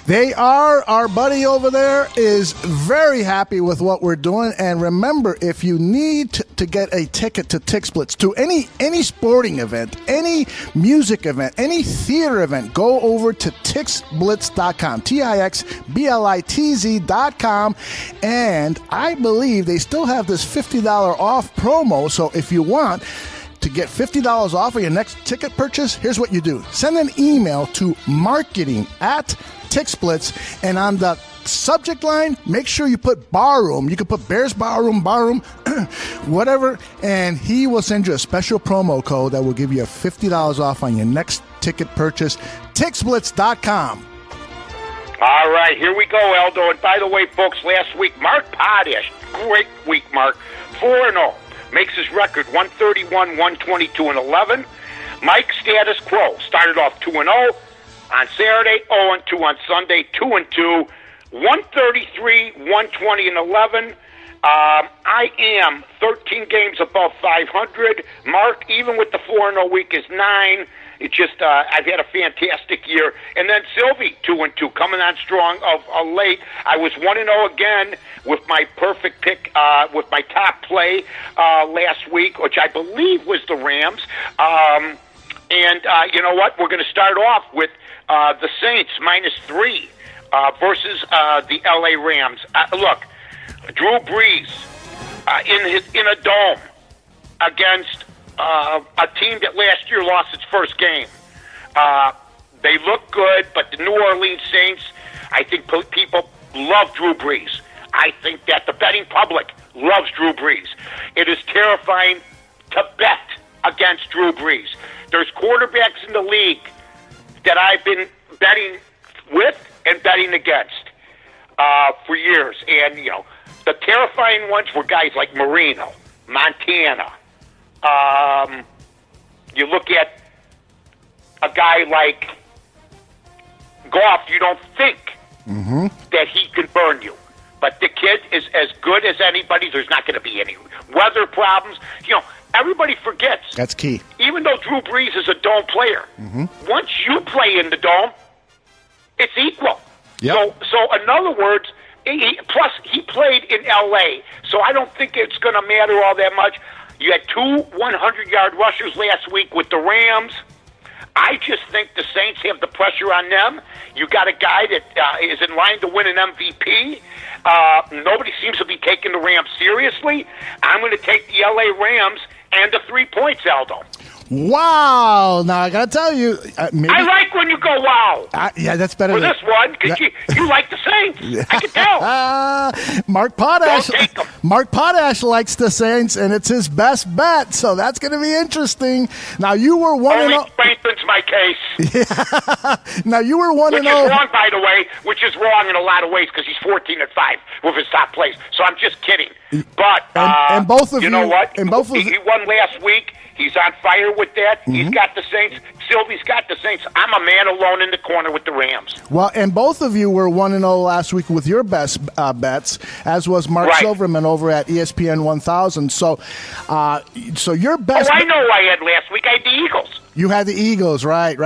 They are. Our buddy over there is very happy with what we're doing. And remember, if you need to get a ticket to TixBlitz, to any sporting event, any music event, any theater event, go over to TixBlitz.com, TixBlitz.com. And I believe they still have this $50 off promo. So if you want to get $50 off of your next ticket purchase, here's what you do. Send an email to marketing@TixBlitz, and on the subject line, make sure you put barroom. You can put Bears barroom, whatever, and he will send you a special promo code that will give you $50 off on your next ticket purchase. TixBlitz.com. All right, here we go, Aldo. And by the way, folks, last week, Mark Potash, great week, Mark, 4-0. Makes his record 131, 122, and 11. Mike status quo started off 2-0 on Saturday, 0-2 on Sunday, 2-2, 133, 120, and 11. I am 13 games above 500. Mark, even with the 4-0 week, is 9. It just, I've had a fantastic year. And then Sylvie, 2-2, coming on strong of late. I was 1-0 again with my perfect pick, with my top play last week, which I believe was the Rams. And you know what? We're going to start off with the Saints -3 versus the LA Rams. Look, Drew Brees in a dome against a team that last year lost its first game. They look good, but the New Orleans Saints, I think people love Drew Brees. I think that the betting public loves Drew Brees. It is terrifying to bet against Drew Brees. There's quarterbacks in the league that I've been betting with and betting against for years. And, you know, the terrifying ones were guys like Marino, Montana. You look at a guy like Goff, you don't think that he can burn you. But the kid is as good as anybody. There's not going to be any weather problems. You know, everybody forgets. That's key. Even though Drew Brees is a dome player, once you play in the dome, it's equal. Yep. So in other words, plus he played in L.A., so I don't think it's going to matter all that much. You had 2 100-yard rushers last week with the Rams. I just think the Saints have the pressure on them. You got a guy that is in line to win an MVP. Nobody seems to be taking the Rams seriously. I'm going to take the L.A. Rams and the 3 points, Aldo. Wow. Now, I got to tell you. Maybe, I like when you go wow. Yeah, that's better for than this one, because you like the Saints. I can tell. Mark Potash. Don't take 'em. Mark Potash likes the Saints, and it's his best bet, so that's going to be interesting. Now, you were 1-0. Only strengthens my case. Now, you were 1-0. Which is wrong, by the way, which is wrong in a lot of ways, because he's 14-5 with his top plays. So I'm just kidding. But and both of you know what? And both he won last week. He's on fire with that. He's got the Saints. Sylvie's got the Saints. I'm a man alone in the corner with the Rams. Well, and both of you were 1-0 last week with your best bets, as was Mark Silverman over at ESPN 1000. So your best. Oh, I know who I had last week. I had the Eagles. You had the Eagles, right.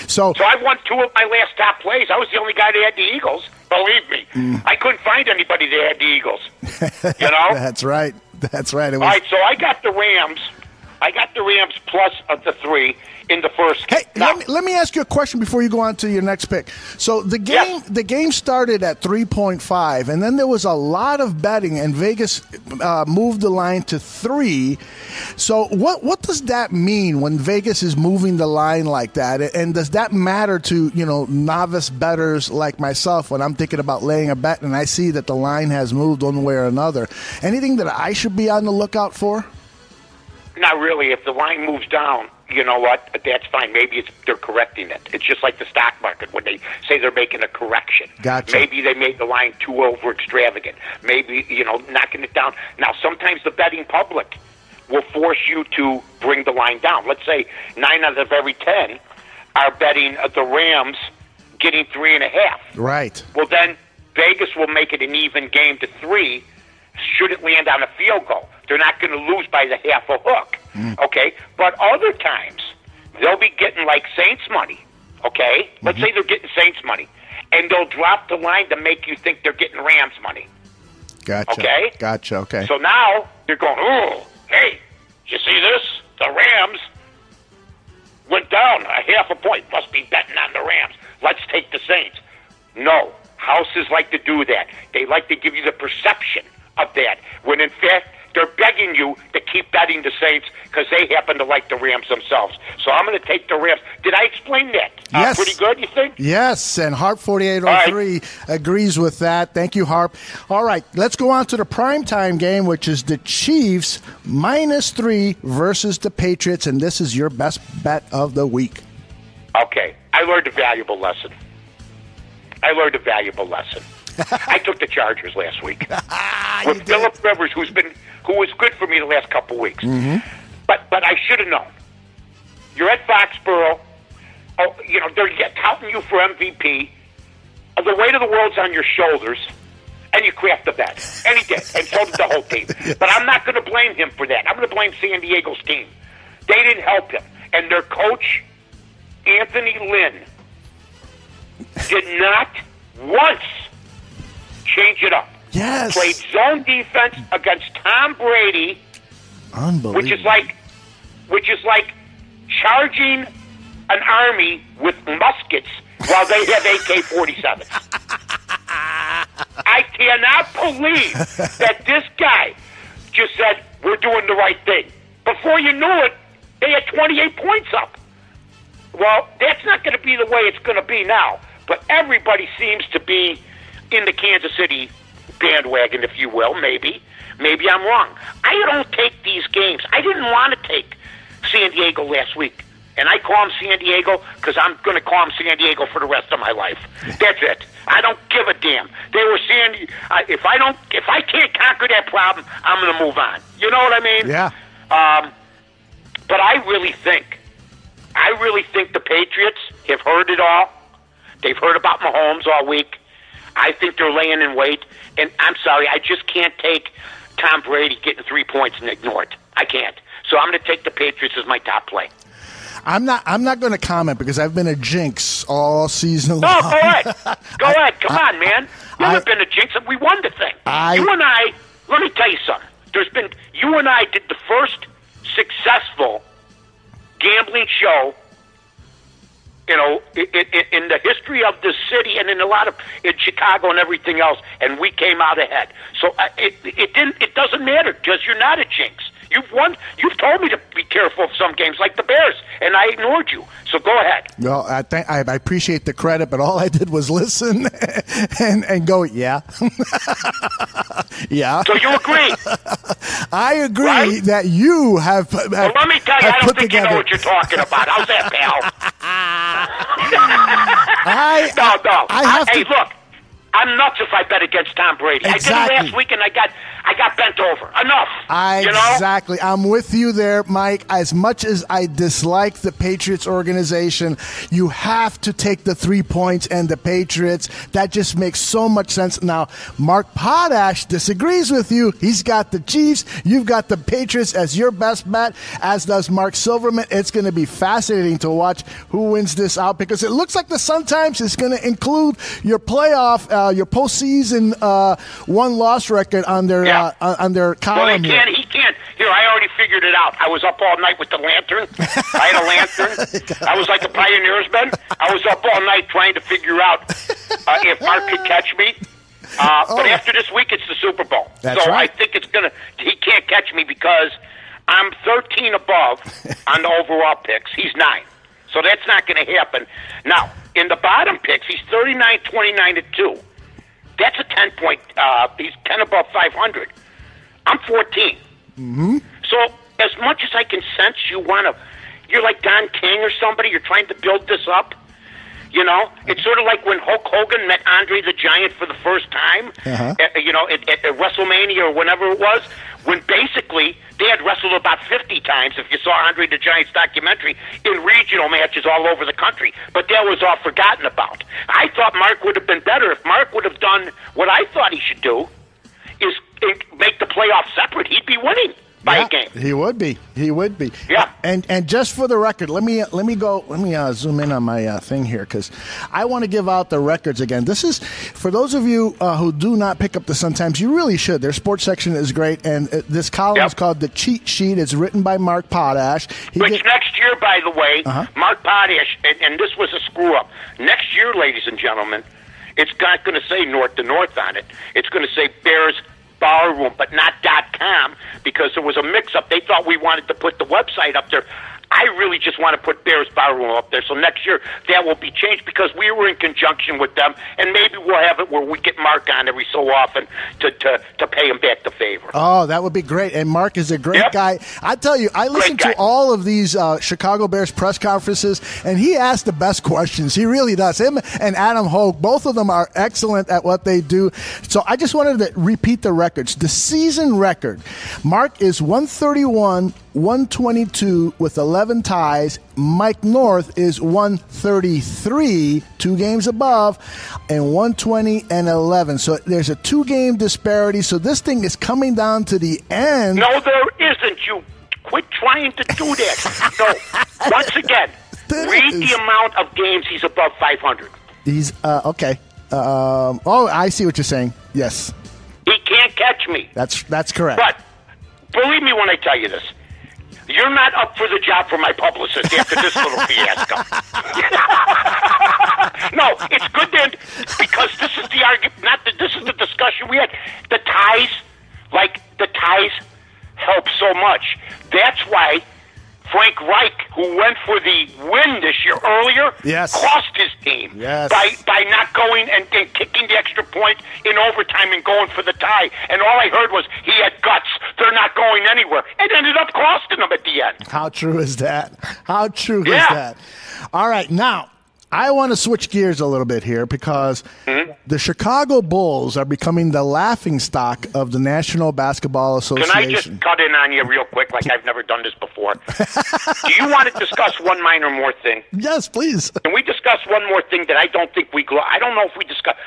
So I won 2 of my last top plays. I was the only guy that had the Eagles. Believe me, I couldn't find anybody that had the Eagles. You know? That's right. All right, so I got the Rams. I got the Rams plus the 3 in the first game. Hey, let me ask you a question before you go on to your next pick. So the game started at 3.5, and then there was a lot of betting, and Vegas moved the line to 3. So what does that mean when Vegas is moving the line like that? And does that matter to novice bettors like myself when I'm thinking about laying a bet and I see that the line has moved one way or another? Anything that I should be on the lookout for? Not really. If the line moves down, you know what? That's fine. Maybe they're correcting it. It's just like the stock market when they say they're making a correction. Gotcha. Maybe they made the line too over extravagant. Maybe, knocking it down. Now, sometimes the betting public will force you to bring the line down. Let's say 9 out of every 10 are betting the Rams getting 3.5. Right. Well, then Vegas will make it an even game to 3 should it land on a field goal. They're not going to lose by the half a hook, okay? But other times, they'll be getting like Saints money, okay? Let's say they're getting Saints money, and they'll drop the line to make you think they're getting Rams money. Gotcha. Okay? Gotcha, okay. So now they're going, oh, hey, you see this? The Rams went down a half a point. Must be betting on the Rams. Let's take the Saints. No. Houses like to do that. They like to give you the perception of that, when in fact they're begging you to keep betting the Saints because they happen to like the Rams themselves. So I'm going to take the Rams. Did I explain that? Yes. Pretty good, you think? Yes, and Harp 4803 agrees with that. Thank you, Harp. All right, let's go on to the primetime game, which is the Chiefs -3 versus the Patriots, and this is your best bet of the week. Okay, I learned a valuable lesson. I took the Chargers last week with Phillip Rivers, who was good for me the last couple of weeks. Mm-hmm. But I should have known. You're at Foxborough. Oh, they're touting you for MVP. The weight of the world's on your shoulders, and you craft the bet. And he did, and so did the whole team. But I'm not going to blame him for that. I'm going to blame San Diego's team. They didn't help him. And their coach, Anthony Lynn, did not once change it up. Yes. Played zone defense against Tom Brady. Unbelievable. Which is like charging an army with muskets while they have AK-47s. I cannot believe that this guy just said, we're doing the right thing. Before you knew it, they had 28 points up. Well, that's not going to be the way it's going to be now. But everybody seems to be in the Kansas City bandwagon, if you will, maybe. Maybe I'm wrong. I don't take these games. I didn't want to take San Diego last week. And I call them San Diego because I'm going to call them San Diego for the rest of my life. That's it. I don't give a damn. They were if I can't conquer that problem, I'm going to move on. You know what I mean? Yeah. But I really think the Patriots have heard it all. They've heard about Mahomes all week. I think they're laying in wait. And I'm sorry, I just can't take Tom Brady getting 3 points and ignore it. I can't. So I'm going to take the Patriots as my top play. I'm not going to comment because I've been a jinx all season long. No, go ahead. Go ahead. Come on, man. You've never been a jinx. We won the thing. You and I, let me tell you something. You and I did the first successful gambling show, in the history of the city and in Chicago and everything else, and we came out ahead. So it doesn't matter because you're not a jinx. You've won. You've told me to be careful of some games like the Bears, and I ignored you. So go ahead. Well, I appreciate the credit, but all I did was listen and go, yeah. Yeah. So you agree? I agree, right? That you have well, let me tell you, I don't think you know what you're talking about. How's that, pal? Hey, look. I'm nuts if I bet against Tom Brady. Exactly. I did it last week, and I got bent over. Enough. Exactly. I'm with you there, Mike. As much as I dislike the Patriots organization, you have to take the 3 points and the Patriots. That just makes so much sense. Now, Mark Potash disagrees with you. He's got the Chiefs. You've got the Patriots as your best bet, as does Mark Silverman. It's going to be fascinating to watch who wins this out because it looks like the Sun-Times is going to include your playoff your postseason one-loss record on their column. Well, he can't. Here, I already figured it out. I was up all night with the lantern. I had a lantern. I was like a pioneersman. I was up all night trying to figure out if Mark could catch me. But after this week, it's the Super Bowl. That's so right. I think he can't catch me because I'm 13 above on the overall picks. He's 9. So that's not going to happen. Now, in the bottom picks, he's 39, 29 to 2. That's a 10-point. He's 10 above 500. I'm 14. Mm-hmm. So as much as I can sense you're like Don King or somebody, you're trying to build this up. It's sort of like when Hulk Hogan met Andre the Giant for the first time, at WrestleMania or whenever it was, when basically they had wrestled about 50 times, if you saw Andre the Giant's documentary, in regional matches all over the country. But that was all forgotten about. I thought Mark would have been better if Mark would have done what I thought he should do, is make the playoffs separate. He'd be winning. by a game. He would be. He would be. Yeah. And just for the record, let me zoom in on my thing here because I want to give out the records again. This is for those of you who do not pick up the Sun-Times. You really should. Their sports section is great, and this column is called The Cheat Sheet. It's written by Mark Potash. Next year, by the way, Mark Potash, and this was a screw up. Next year, ladies and gentlemen, it's not going to say North to North on it. It's going to say Bears Barroom, but not .com, because there was a mix-up. They thought we wanted to put the website up there. I really just want to put Bears Barroom up there. So next year, that will be changed because we were in conjunction with them, and maybe we'll have it where we get Mark on every so often to pay him back the favor. Oh, that would be great. And Mark is a great guy. I tell you, I listen to all of these Chicago Bears press conferences, and he asks the best questions. He really does. Him and Adam Hogue, both of them are excellent at what they do. So I just wanted to repeat the records. The season record, Mark is 131, 122 with 11 ties. Mike North is 133, 2 games above, and 120 and 11. So there's a 2-game disparity. So this thing is coming down to the end. No, there isn't. You quit trying to do that. No. Once again, read the amount of games he's above 500. He's okay. I see what you're saying. Yes. He can't catch me. That's correct. But believe me when I tell you this. You're not up for the job for my publicist after this little fiasco. No, it's good then because this is the argument. This is the discussion we had. The ties help so much. That's why Frank Reich, who went for the win this year earlier, cost his team by not going and kicking the extra point in overtime and going for the tie. And all I heard was he had guts. They're not going anywhere. It ended up costing them at the end. How true is that? How true is that? All right, now, I want to switch gears a little bit here because the Chicago Bulls are becoming the laughingstock of the National Basketball Association. Can I just cut in on you real quick like I've never done this before? Do you want to discuss one minor more thing? Yes, please. Can we discuss one more thing that I don't think I don't know if we discussed?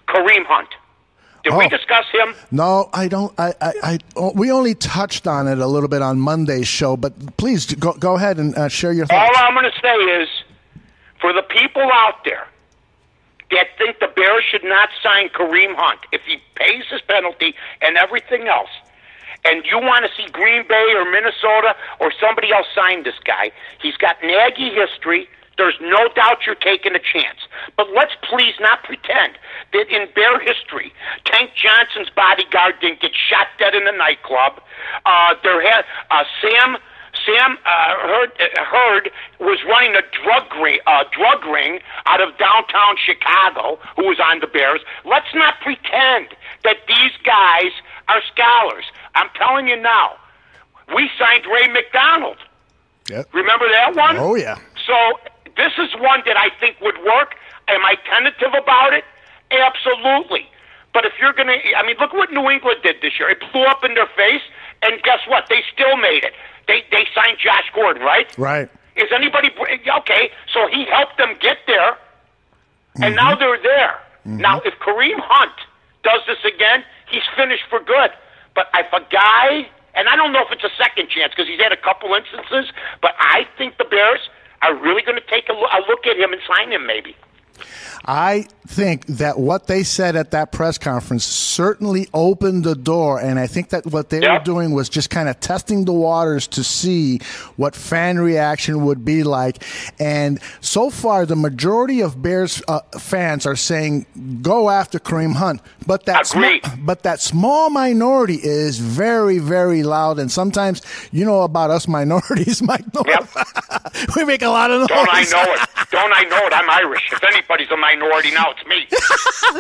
Kareem Hunt. Did we discuss him? No, I don't. We only touched on it a little bit on Monday's show, but please go ahead and share your thoughts. All I'm going to say is, for the people out there that think the Bears should not sign Kareem Hunt, if he pays his penalty and everything else, and you want to see Green Bay or Minnesota or somebody else sign this guy, he's got Nagy history. There's no doubt you're taking a chance. But let's please not pretend that in Bear history, Tank Johnson's bodyguard didn't get shot dead in a nightclub. Sam Hurd was running a drug ring out of downtown Chicago who was on the Bears. Let's not pretend that these guys are scholars. I'm telling you now, we signed Ray McDonald. Yep. Remember that one? Oh, yeah. So this is one that I think would work. Am I tentative about it? Absolutely. But if you're going to, look what New England did this year. It blew up in their face, and guess what? They still made it. They signed Josh Gordon, right? Right. Is anybody okay? So he helped them get there, and now they're there. Now, if Kareem Hunt does this again, he's finished for good. But if a guy, and I don't know if it's a second chance because he's had a couple instances, but I think the Bears are really going to take a look at him and sign him maybe. I think that what they said at that press conference certainly opened the door, and I think that what they were doing was just kind of testing the waters to see what fan reaction would be like. And so far, the majority of Bears fans are saying, go after Kareem Hunt. But that small minority is very, very loud, and sometimes, you know about us minorities, Mike. We make a lot of noise. Don't I know it? I'm Irish. If anybody's a minority now, it's me.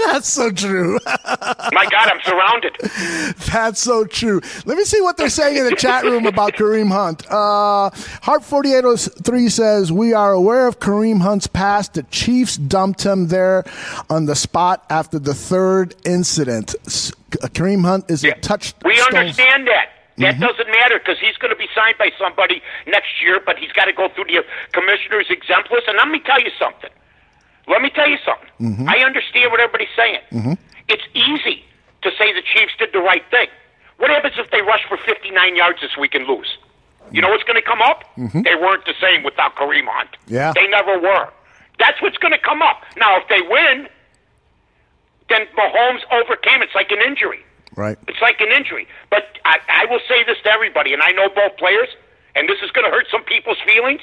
That's so true. My God, I'm surrounded. That's so true. Let me see what they're saying in the chat room about Kareem Hunt. Heart 4803 says, we are aware of Kareem Hunt's past. The Chiefs dumped him there on the spot after the third incident. Kareem Hunt is a touchstone. We understand that. That doesn't matter because he's going to be signed by somebody next year, but he's got to go through the commissioner's exempt list. And let me tell you something. I understand what everybody's saying. It's easy to say the Chiefs did the right thing. What happens if they rush for 59 yards this week and lose? You know what's going to come up? Mm-hmm. They weren't the same without Kareem Hunt. Yeah. They never were. That's what's going to come up. Now, if they win, then Mahomes overcame. It's like an injury. Right. It's like an injury. But I will say this to everybody, and I know both players, and this is going to hurt some people's feelings.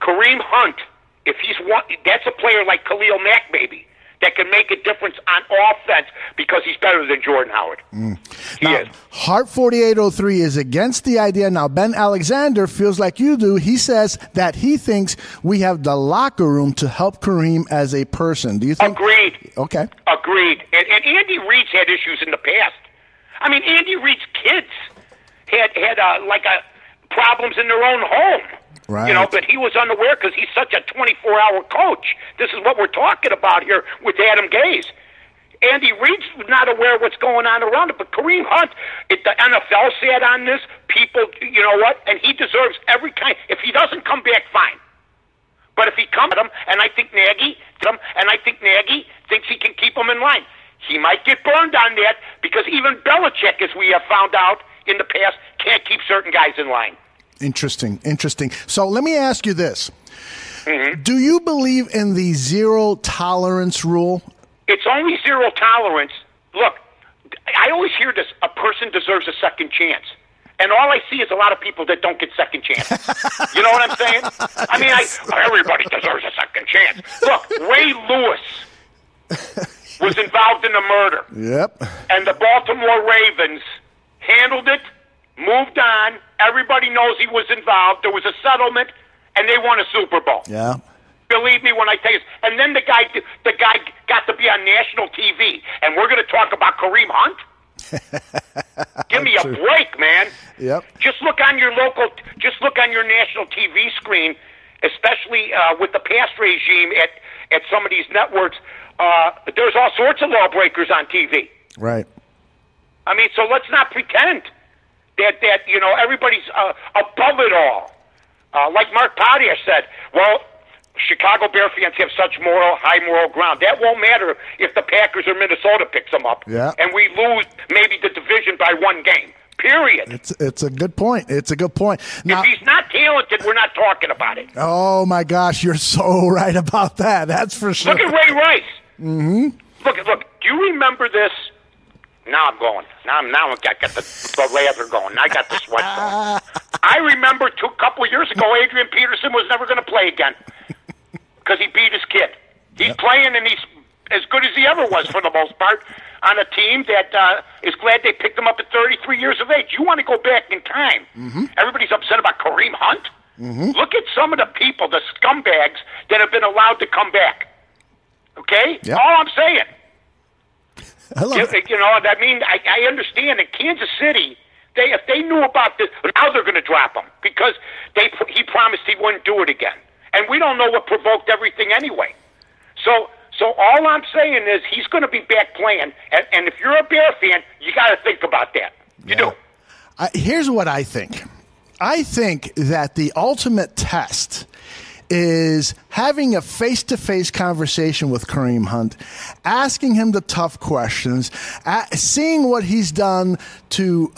Kareem Hunt, if he's one, that's a player like Khalil Mack, maybe, that can make a difference on offense because he's better than Jordan Howard. He Now, is. Hart 4803 is against the idea. Now, Ben Alexander feels like you do. He says that he thinks we have the locker room to help Kareem as a person. Do you think? Agreed. Okay. Agreed. And Andy Reid's had issues in the past. I mean, Andy Reid's kids had problems in their own home. Right. You know, but he was unaware because he's such a 24-hour coach. This is what we're talking about here with Adam Gase. Andy Reid's not aware of what's going on around him, but Kareem Hunt, the NFL sat on this. People, you know what? And he deserves every kind. If he doesn't come back, fine. But if he comes at him, and I think Nagy thinks he can keep him in line. He might get burned on that because even Belichick, as we have found out in the past, can't keep certain guys in line. Interesting. So let me ask you this. Mm-hmm. Do you believe in the zero tolerance rule? It's only zero tolerance. Look, I always hear this, a person deserves a second chance. And all I see is a lot of people that don't get second chances. You know what I'm saying? I mean, everybody deserves a second chance. Look, Ray Lewis was involved in the murder. Yep. And the Baltimore Ravens handled it, moved on. Everybody knows he was involved. There was a settlement, and they won a Super Bowl. Yeah. Believe me when I tell you. And then the guy got to be on national TV, and we're going to talk about Kareem Hunt. Give me a break, man. Yep. Just look on your national TV screen, especially with the pass regime at some of these networks. There's all sorts of lawbreakers on TV. Right. I mean, so let's not pretend that you know everybody's above it all. Like Mark Potier said, well, Chicago Bear fans have such high moral ground. That won't matter if the Packers or Minnesota picks them up, and we lose maybe the division by one game. Period. It's a good point. Now, if he's not talented, we're not talking about it. Oh my gosh, you're so right about that. That's for sure. Look at Ray Rice. Mm-hmm. Look. Do you remember this? Now I'm going. Now I got the lather going. I got the sweat going. I remember a couple of years ago, Adrian Peterson was never going to play again because he beat his kid. He's playing, and he's as good as he ever was for the most part on a team that is glad they picked him up at 33 years of age. You want to go back in time. Mm-hmm. Everybody's upset about Kareem Hunt. Mm-hmm. Look at some of the people, the scumbags, that have been allowed to come back. Okay? Yep. All I'm saying. I love it. You know, I mean, I understand in Kansas City, if they knew about this, now they're going to drop him because he promised he wouldn't do it again. And we don't know what provoked everything anyway. So all I'm saying is he's going to be back playing. And if you're a Bear fan, you got to think about that. You do. Here's what I think. I think that the ultimate test is having a face-to-face conversation with Kareem Hunt, asking him the tough questions, seeing what he's done to,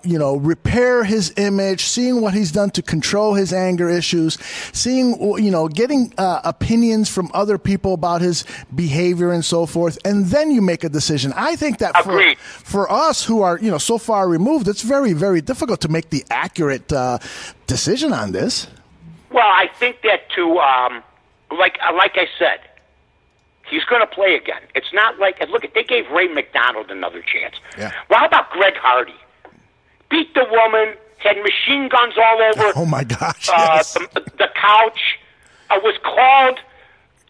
repair his image, seeing what he's done to control his anger issues, seeing, getting opinions from other people about his behavior and so forth, and then you make a decision. I think that for us who are, so far removed, it's very, very difficult to make the accurate decision on this. Well, I think that too, like I said, he's going to play again. It's not like, look, they gave Ray McDonald another chance. Yeah. Well, how about Greg Hardy? Beat the woman, had machine guns all over. Oh, my gosh, yes. The couch was called.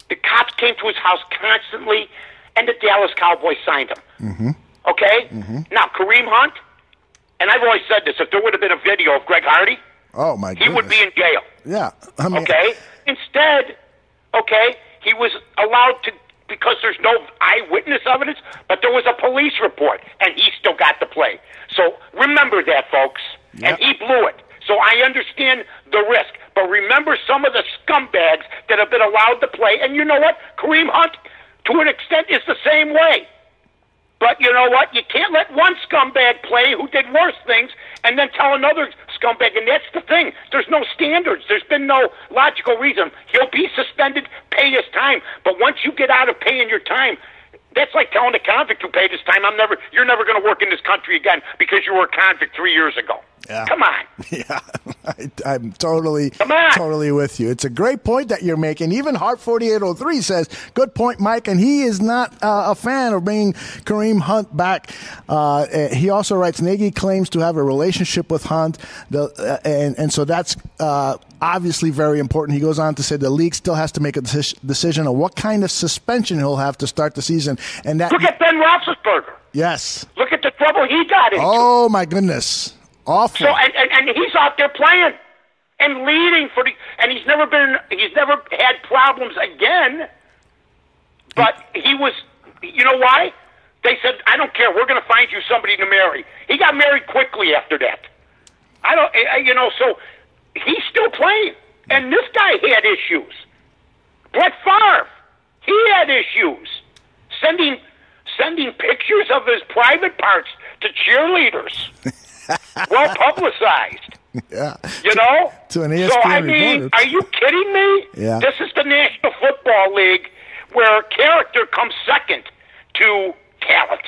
The cops came to his house constantly, and the Dallas Cowboys signed him. Mm-hmm. Okay? Mm-hmm. Now, Kareem Hunt, and I've always said this, if there would have been a video of Greg Hardy, oh my goodness, he would be in jail. Yeah. I mean, okay? Instead, he was allowed to, because there's no eyewitness evidence, but there was a police report, and he still got to play. So remember that, folks. Yep. And he blew it. So I understand the risk. But remember some of the scumbags that have been allowed to play. And you know what? Kareem Hunt, to an extent, is the same way. But you know what? You can't let one scumbag play who did worse things and then tell another scumbag. And that's the thing. There's no standards. There's been no logical reason. He'll be suspended, pay his time. But once you get out of paying your time, that's like telling a convict who paid his time, you're never going to work in this country again because you were a convict 3 years ago. Yeah. Come on. Yeah, I'm totally with you. It's a great point that you're making. Even Hart 4803 says, good point, Mike, and he is not a fan of bringing Kareem Hunt back. He also writes, Nagy claims to have a relationship with Hunt, and so that's obviously very important. He goes on to say the league still has to make a decision on what kind of suspension he'll have to start the season. And that Look at Ben Roethlisberger. Yes. Look at the trouble he got into. Oh, my goodness. Awful. So and he's out there playing and leading and he's never had problems again. But he was, you know why? They said, I don't care. We're going to find you somebody to marry. He got married quickly after that. So he's still playing. And this guy had issues. Brett Favre, he had issues. Sending pictures of his private parts to cheerleaders. Well publicized. Yeah. You know? To an ESPN so, I mean, reporter. are you kidding me? Yeah. This is the National Football League where character comes second to talent.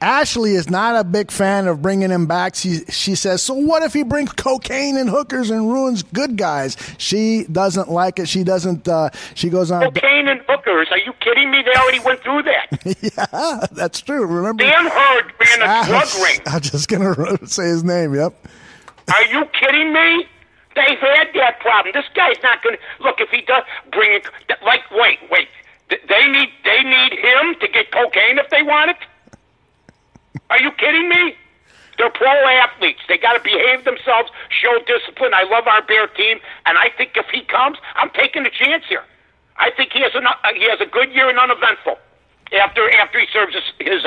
Ashley is not a big fan of bringing him back. She says, so what if he brings cocaine and hookers and ruins good guys? She doesn't like it. She doesn't, she goes on. Cocaine and hookers? Are you kidding me? They already went through that. Yeah, that's true. Remember? Dan Hurd ran a drug ring. I'm just going to say his name, yep. Are you kidding me? They had that problem. This guy's not going to, look, if he does bring it, like, wait. They need him to get cocaine if they want it? Are you kidding me? They're pro athletes. They got to behave themselves, show discipline. I love our Bear team, and I think if he comes, I'm taking a chance here. I think he has a good year and uneventful after he serves his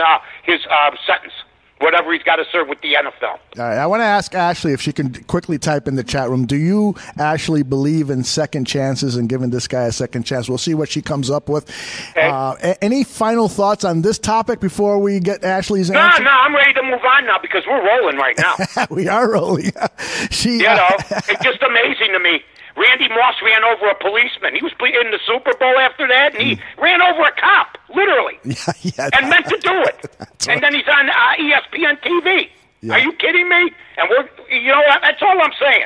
sentence, whatever he's got to serve with the NFL. All right, I want to ask Ashley if she can quickly type in the chat room. Do you actually believe in second chances and giving this guy a second chance? We'll see what she comes up with. Okay. Any final thoughts on this topic before we get Ashley's answer? No, I'm ready to move on now because we're rolling right now. We are rolling. It's just amazing to me. Randy Moss ran over a policeman. He was in the Super Bowl after that, and he ran over a cop, literally, and meant to do it. And then he's on ESPN TV. Yeah. Are you kidding me? And that's all I'm saying.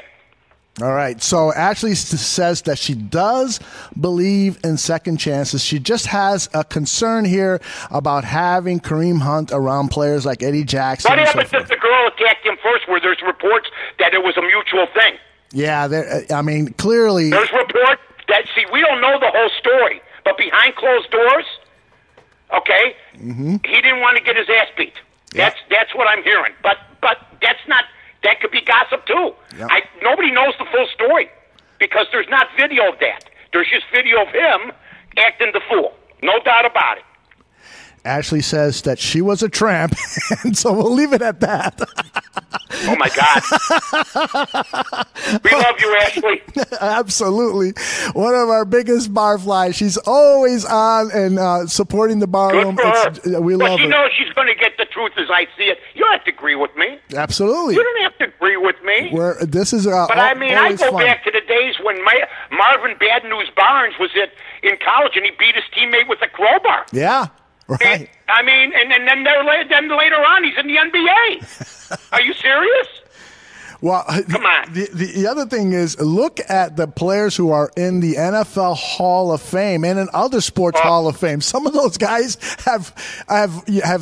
All right. So Ashley says that she does believe in second chances. She just has a concern here about having Kareem Hunt around players like Eddie Jackson. What happens if the girl attacked him first, where there's reports that it was a mutual thing? Yeah, clearly. There's reports that, we don't know the whole story, but behind closed doors, okay, he didn't want to get his ass beat. Yeah. That's what I'm hearing. But that's not, that could be gossip too. Yeah. Nobody knows the full story because there's not video of that. There's just video of him acting the fool. No doubt about it. Ashley says that she was a tramp, and so we'll leave it at that. Oh, my God. We love you, Ashley. Absolutely. One of our biggest barflies. She's always on and supporting the bar room. We love her. But she knows she's going to get the truth as I see it. You don't have to agree with me. Absolutely. You don't have to agree with me. But I go back to the days when Marvin Bad News Barnes was in college, and he beat his teammate with a crowbar. Yeah. Right. And then later on, he's in the NBA. Are you serious? Well, come on. The other thing is, look at the players who are in the NFL Hall of Fame and in other sports Hall of Fame. Some of those guys have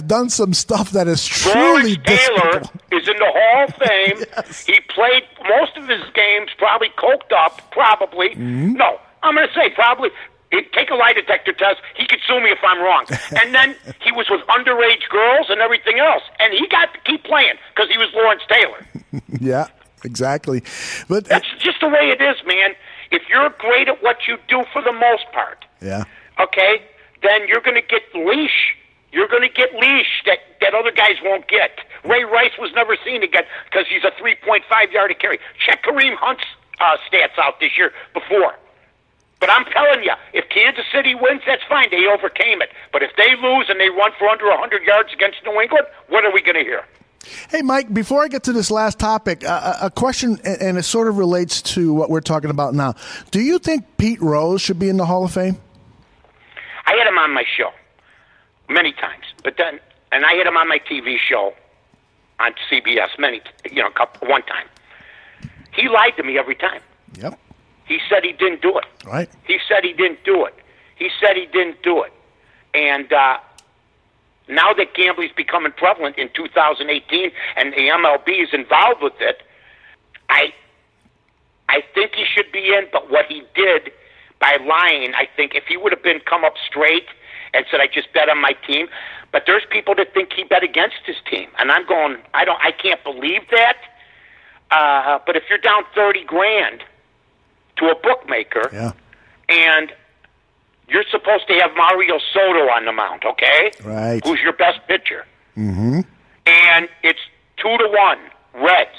done some stuff that is truly Taylor is in the Hall of Fame. Yes. He played most of his games probably coked up. Probably. Mm-hmm. No, I'm going to say probably. Take a lie detector test. He could sue me if I'm wrong. And then he was with underage girls and everything else. And he got to keep playing because he was Lawrence Taylor. Yeah, exactly. But that's just the way it is, man. If you're great at what you do for the most part, okay, then you're going to get leash. You're going to get leash that other guys won't get. Ray Rice was never seen again because he's a 3.5 yard carry. Check Kareem Hunt's stats out this year before. But I'm telling you, if Kansas City wins, that's fine. They overcame it. But if they lose and they run for under 100 yards against New England, what are we going to hear? Hey, Mike, before I get to this last topic, a question, and it sort of relates to what we're talking about now. Do you think Pete Rose should be in the Hall of Fame? I had him on my show many times, and I had him on my TV show on CBS one time. He lied to me every time. Yep. He said he didn't do it. Right. He said he didn't do it. He said he didn't do it. And now that gambling's becoming prevalent in 2018 and the MLB is involved with it, I think he should be in, but what he did by lying, I think if he would have come up straight and said, I just bet on my team, but there's people that think he bet against his team. And I'm going, I can't believe that. But if you're down $30,000 to a bookmaker, yeah, and you're supposed to have Mario Soto on the mound, okay? Right. Who's your best pitcher? Mm-hmm. And it's 2-1 Reds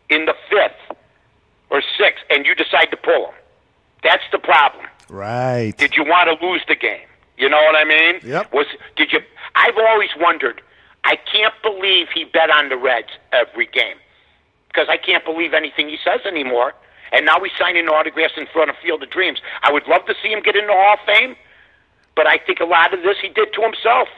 in the 5th or 6th, and you decide to pull them. That's the problem. Right. Did you want to lose the game? You know what I mean? Yep. I've always wondered. I can't believe he bet on the Reds every game because I can't believe anything he says anymore. And now he's signing autographs in front of Field of Dreams. I would love to see him get in the Hall of Fame, but I think a lot of this he did to himself.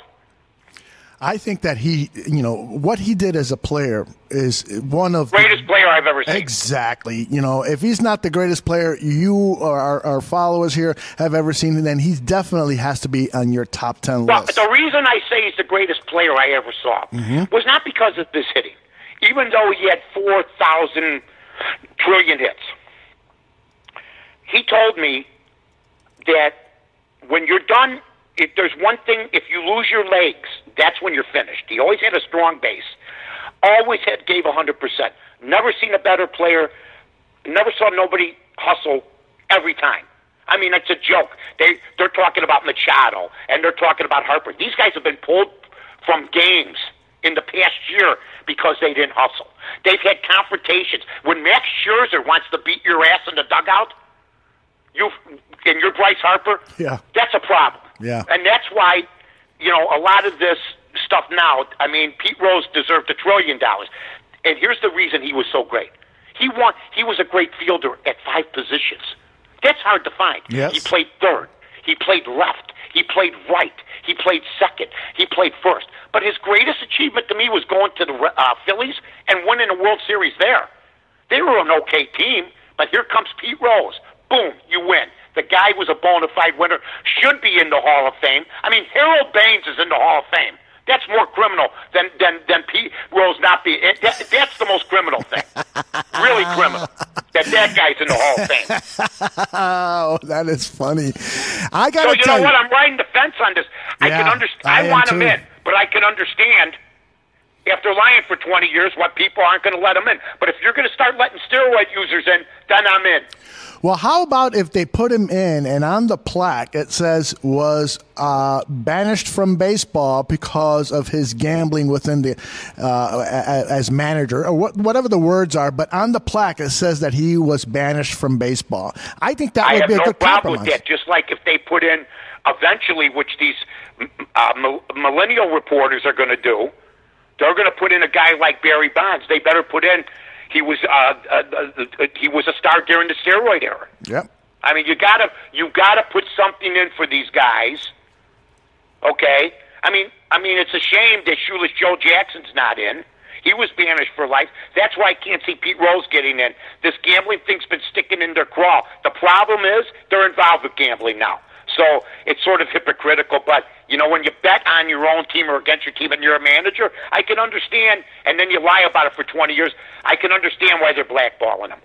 I think that what he did as a player is one of greatest player I've ever seen. Exactly. If he's not the greatest player you or our followers here have ever seen, then he definitely has to be on your top 10 list. The reason I say he's the greatest player I ever saw was not because of his hitting, even though he had 4,000 trillion hits. He told me that when you're done, if there's one thing, if you lose your legs, that's when you're finished. He always had a strong base. Always gave 100%. Never seen a better player. Never saw nobody hustle every time. I mean, it's a joke. They're talking about Machado, and they're talking about Harper. These guys have been pulled from games in the past year because they didn't hustle. They've had confrontations. When Max Scherzer wants to beat your ass in the dugout, and you're Bryce Harper, yeah, that's a problem. Yeah. And that's why, a lot of this stuff now, I mean, Pete Rose deserved $1 trillion. And here's the reason he was so great. He was a great fielder at 5 positions. That's hard to find. Yes. He played third. He played left. He played right. He played second. He played first. But his greatest achievement to me was going to the Phillies and winning a World Series there. They were an okay team, but here comes Pete Rose. Boom, you win. The guy was a bona fide winner, should be in the Hall of Fame. I mean, Harold Baines is in the Hall of Fame. That's more criminal than Pete Rose not being. That's the most criminal thing. Really criminal. That guy's in the Hall of Fame. Oh, that is funny. I got to tell you. So you know what? I'm you. riding the fence on this. I can understand. I want him in, but I can understand after lying for 20 years what people aren't going to let him in. But if you're going to start letting steroid users in, then I'm in. Well, how about if they put him in and on the plaque it says was banished from baseball because of his gambling within the as manager or whatever the words are, but on the plaque it says that he was banished from baseball. I think that would be a good compromise. I have no problem with that. Just like if they put in eventually, which these millennial reporters are going to do, they're going to put in a guy like Barry Bonds. They better put in. He was a star during the steroid era. Yep. I mean, you gotta put something in for these guys. Okay. I mean, it's a shame that Shoeless Joe Jackson's not in. He was banished for life. That's why I can't see Pete Rose getting in. This gambling thing's been sticking in their craw. The problem is they're involved with gambling now. So it's sort of hypocritical, but, when you bet on your own team or against your team and you're a manager, I can understand, and then you lie about it for 20 years, I can understand why they're blackballing them.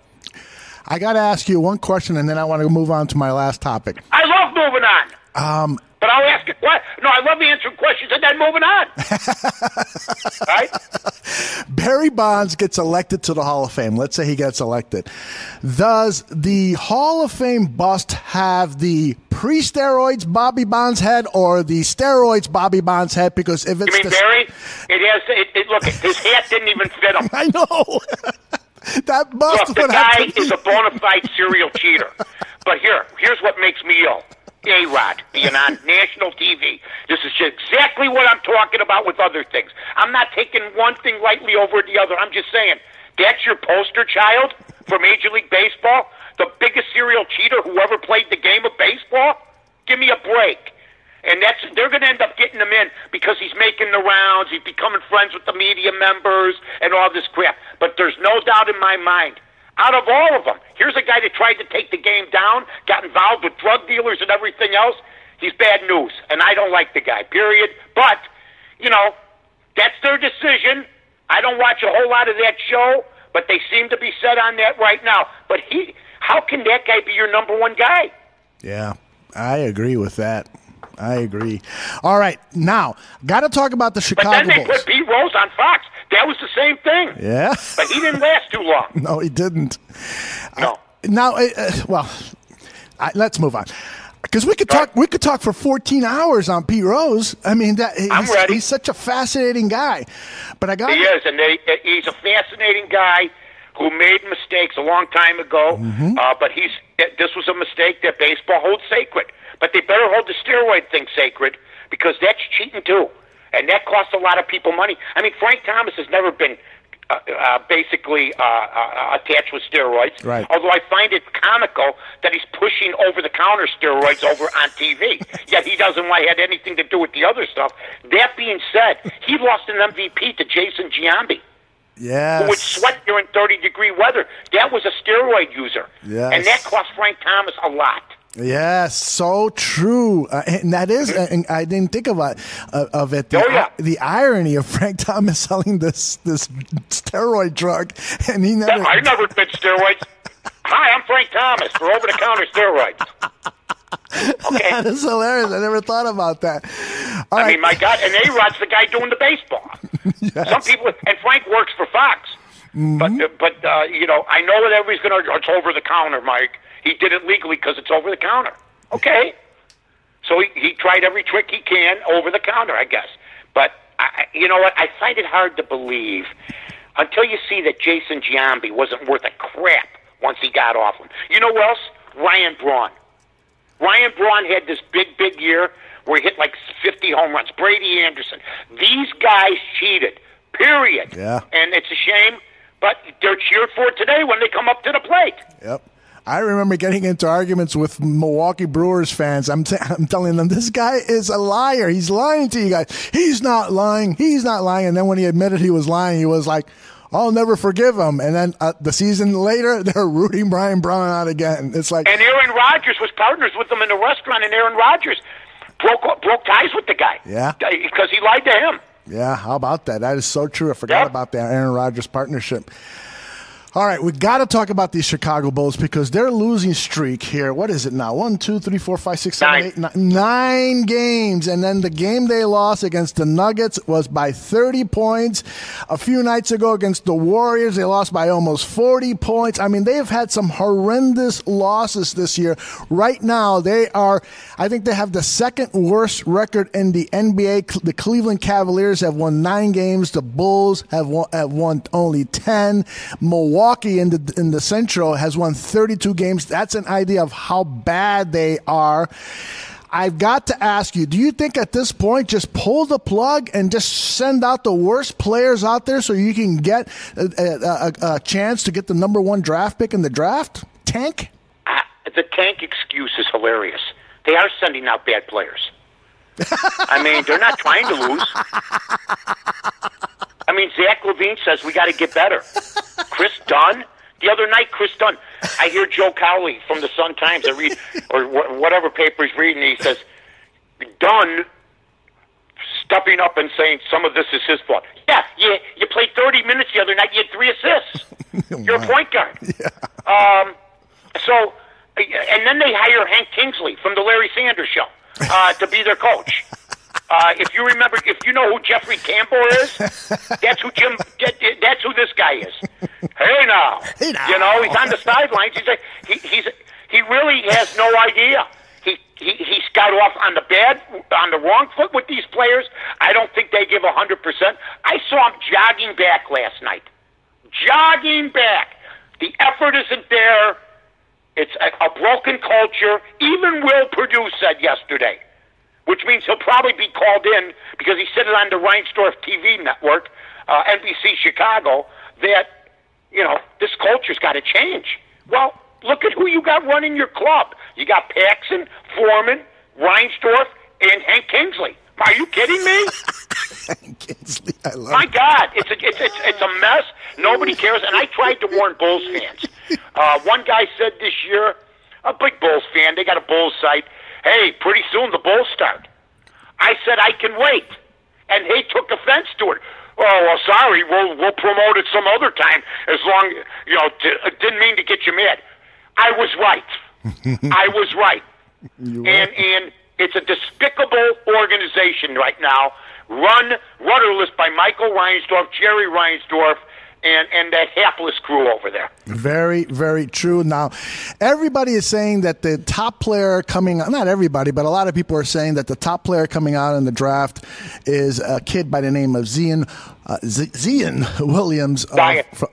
I got to ask you one question, and then I want to move on to my last topic. I love moving on. But I'll ask it. What? No, I love answering questions and then moving on. Right? Barry Bonds gets elected to the Hall of Fame. Let's say he gets elected. Does the Hall of Fame bust have the pre-steroids Bobby Bonds head or the steroids Bobby Bonds head? Because if it's you mean Barry? It has. Look, his hat didn't even fit him. I know. That bust. Look, the guy is a bona fide serial cheater. But here, here's what makes me ill. A-Rod being on national TV. This is exactly what I'm talking about with other things. I'm not taking one thing lightly over the other. I'm just saying, that's your poster child for Major League Baseball? The biggest serial cheater who ever played the game of baseball? Give me a break. And they're going to end up getting him in because he's making the rounds, he's becoming friends with the media members and all this crap. But there's no doubt in my mind, out of all of them, here's a guy that tried to take the game down, got involved with drug dealers and everything else. He's bad news, and I don't like the guy, period. But, that's their decision. I don't watch a whole lot of that show, but they seem to be set on that right now. But how can that guy be your number one guy? Yeah, I agree with that. I agree. All right, now, got to talk about the Chicago Bulls. But then they put Pete Rose on Fox. That was the same thing. Yeah. But he didn't last too long. No, he didn't. No. Let's move on. Because we could talk for 14 hours on Pete Rose. I mean, I'm ready. He's such a fascinating guy. But He is, and he's a fascinating guy who made mistakes a long time ago. Mm-hmm. But this was a mistake that baseball holds sacred. But they better hold the steroid thing sacred because that's cheating too, and that costs a lot of people money. I mean, Frank Thomas has never been basically attached with steroids. Right. Although I find it comical that he's pushing over-the-counter steroids over on TV. Yet he doesn't have anything to do with the other stuff. That being said, he lost an MVP to Jason Giambi. Yes. Who would sweat during 30-degree weather. That was a steroid user. Yes. And that cost Frank Thomas a lot. Yes, so true. And that is, and I didn't think of it. The irony of Frank Thomas selling this steroid drug, and he never. I never did steroids. Hi, I'm Frank Thomas for over-the-counter steroids. Okay, that is hilarious. I never thought about that. All I right. mean, my God, and A-Rod's the guy doing the baseball. Yes. Some people, and Frank works for Fox. Mm-hmm. But I know that everybody's going to. It's over-the-counter, Mike. He did it legally because it's over the counter. Okay. So he tried every trick he can over the counter, I guess. But you know what? I find it hard to believe until you see that Jason Giambi wasn't worth a crap once he got off him. You know who else? Ryan Braun. Ryan Braun had this big year where he hit like 50 home runs. Brady Anderson. These guys cheated, period. Yeah. And it's a shame, but they're cheered for today when they come up to the plate. Yep. I remember getting into arguments with Milwaukee Brewers fans. I'm telling them, this guy is a liar. He's lying to you guys. He's not lying. He's not lying. And then when he admitted he was lying, he was like, I'll never forgive him. And then the season later, they're rooting Brian Brown out again. It's like, and Aaron Rodgers was partners with them in the restaurant, and Aaron Rodgers broke ties with the guy. Yeah. Because he lied to him. Yeah, how about that? That is so true. I forgot about that Aaron Rodgers partnership. All right, we got to talk about these Chicago Bulls because their losing streak here. What is it now? 1, 2, 3, 4, 5, 6, 7, 8, 9. 9 games. And then the game they lost against the Nuggets was by 30 points. A few nights ago against the Warriors, they lost by almost 40 points. I mean, they have had some horrendous losses this year. Right now, I think they have the second worst record in the NBA. The Cleveland Cavaliers have won 9 games. The Bulls have won only 10. Milwaukee in the Central has won 32 games. That's an idea of how bad they are. I've got to ask you, do you think at this point just pull the plug and just send out the worst players out there so you can get a chance to get the number 1 draft pick in the draft? Tank? The tank excuse is hilarious. They are sending out bad players. I mean, they're not trying to lose. I mean, Zach LaVine says we got to get better. Chris Dunn, the other night, I hear Joe Cowley from the Sun-Times, I read, or whatever paper he's reading, he says, Dunn stepping up and saying some of this is his fault. Yeah, you played 30 minutes the other night, you had 3 assists. You're a point guard. Yeah. And then they hire Hank Kingsley from the Larry Sanders Show to be their coach. If you know who Jeffrey Campbell is, that's who this guy is. Hey now. You know, he's on the sidelines. He really has no idea. He's got off on the wrong foot with these players. I don't think they give 100%. I saw him jogging back last night. Jogging back. The effort isn't there. It's a broken culture. Even Will Perdue said yesterday, which means he'll probably be called in because he said it on the Reinsdorf TV network, NBC Chicago, that, this culture's got to change. Well, look at who you got running your club. You got Paxson, Foreman, Reinsdorf, and Hank Kingsley. Are you kidding me? Hank Kingsley, I love My God, it's a mess. Nobody cares. And I tried to warn Bulls fans. One guy said this year, a big Bulls fan, they got a Bulls site, hey, pretty soon the Bulls start. I said I can wait. And he took offense to it. Oh, well, sorry, we'll promote it some other time as long, didn't mean to get you mad. I was right. I was right. And it's a despicable organization right now, rudderless by Michael Reinsdorf, Jerry Reinsdorf, and that hapless crew over there. Very, very true. Now, everybody is saying that the top player coming – not everybody, but a lot of people are saying that the top player coming out in the draft is a kid by the name of Zion Williams.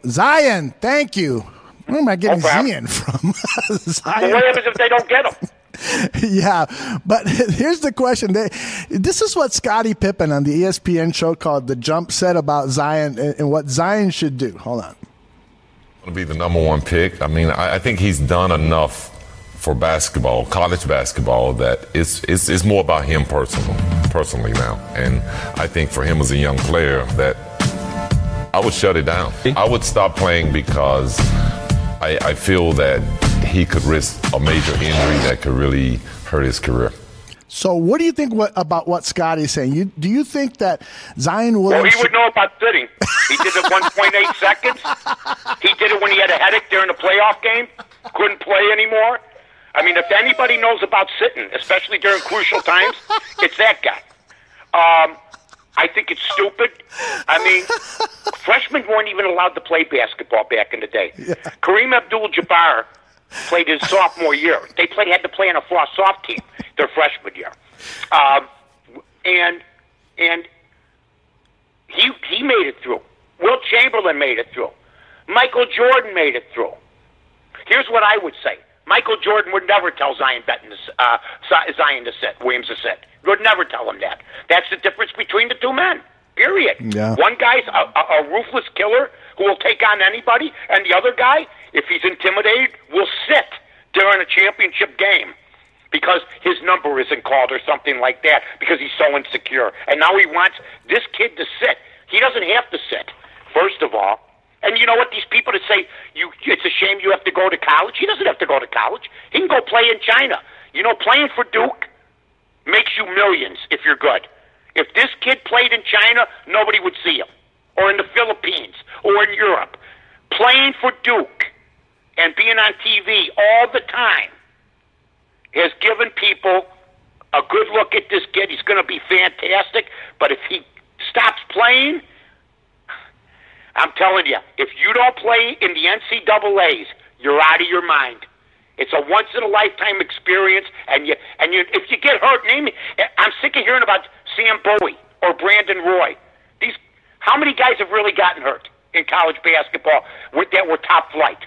Zion, thank you. Where am I getting Zion from? Zion. What happens if they don't get him? Yeah, but here's the question. This is what Scottie Pippen on the ESPN show called The Jump said about Zion and what Zion should do. Hold on. To be the number one pick. I mean, I think he's done enough for basketball, college basketball, that it's more about him personally now. And I think for him as a young player that I would shut it down. I would stop playing because I feel that he could risk a major injury that could really hurt his career. So what do you think about what Scottie's saying? Do you think that Zion Williams... Well, he would know about sitting. He did it 1.8 seconds. He did it when he had a headache during the playoff game. Couldn't play anymore. I mean, if anybody knows about sitting, especially during crucial times, it's that guy. I think it's stupid. I mean, freshmen weren't even allowed to play basketball back in the day. Yeah. Kareem Abdul-Jabbar played his sophomore year. They had to play on a soft team their freshman year. And he made it through. Wilt Chamberlain made it through. Michael Jordan made it through. Here's what I would say. Michael Jordan would never tell Zion to sit, Williams to sit. Would never tell him that. That's the difference between the two men, period. Yeah. One guy's a ruthless killer who will take on anybody, and the other guy, if he's intimidated, will sit during a championship game because his number isn't called or something like that because he's so insecure. And now he wants this kid to sit. He doesn't have to sit, first of all. And you know what? These people that say it's a shame you have to go to college, he doesn't have to go to college. He can go play in China. Playing for Duke makes you millions if you're good. If this kid played in China, nobody would see him. Or in the Philippines, or in Europe. Playing for Duke and being on TV all the time has given people a good look at this kid. He's going to be fantastic. But if he stops playing, I'm telling you, if you don't play in the NCAAs, you're out of your mind. It's a once-in-a-lifetime experience, and if you get hurt, I'm sick of hearing about Sam Bowie or Brandon Roy. How many guys have really gotten hurt in college basketball that were top flight?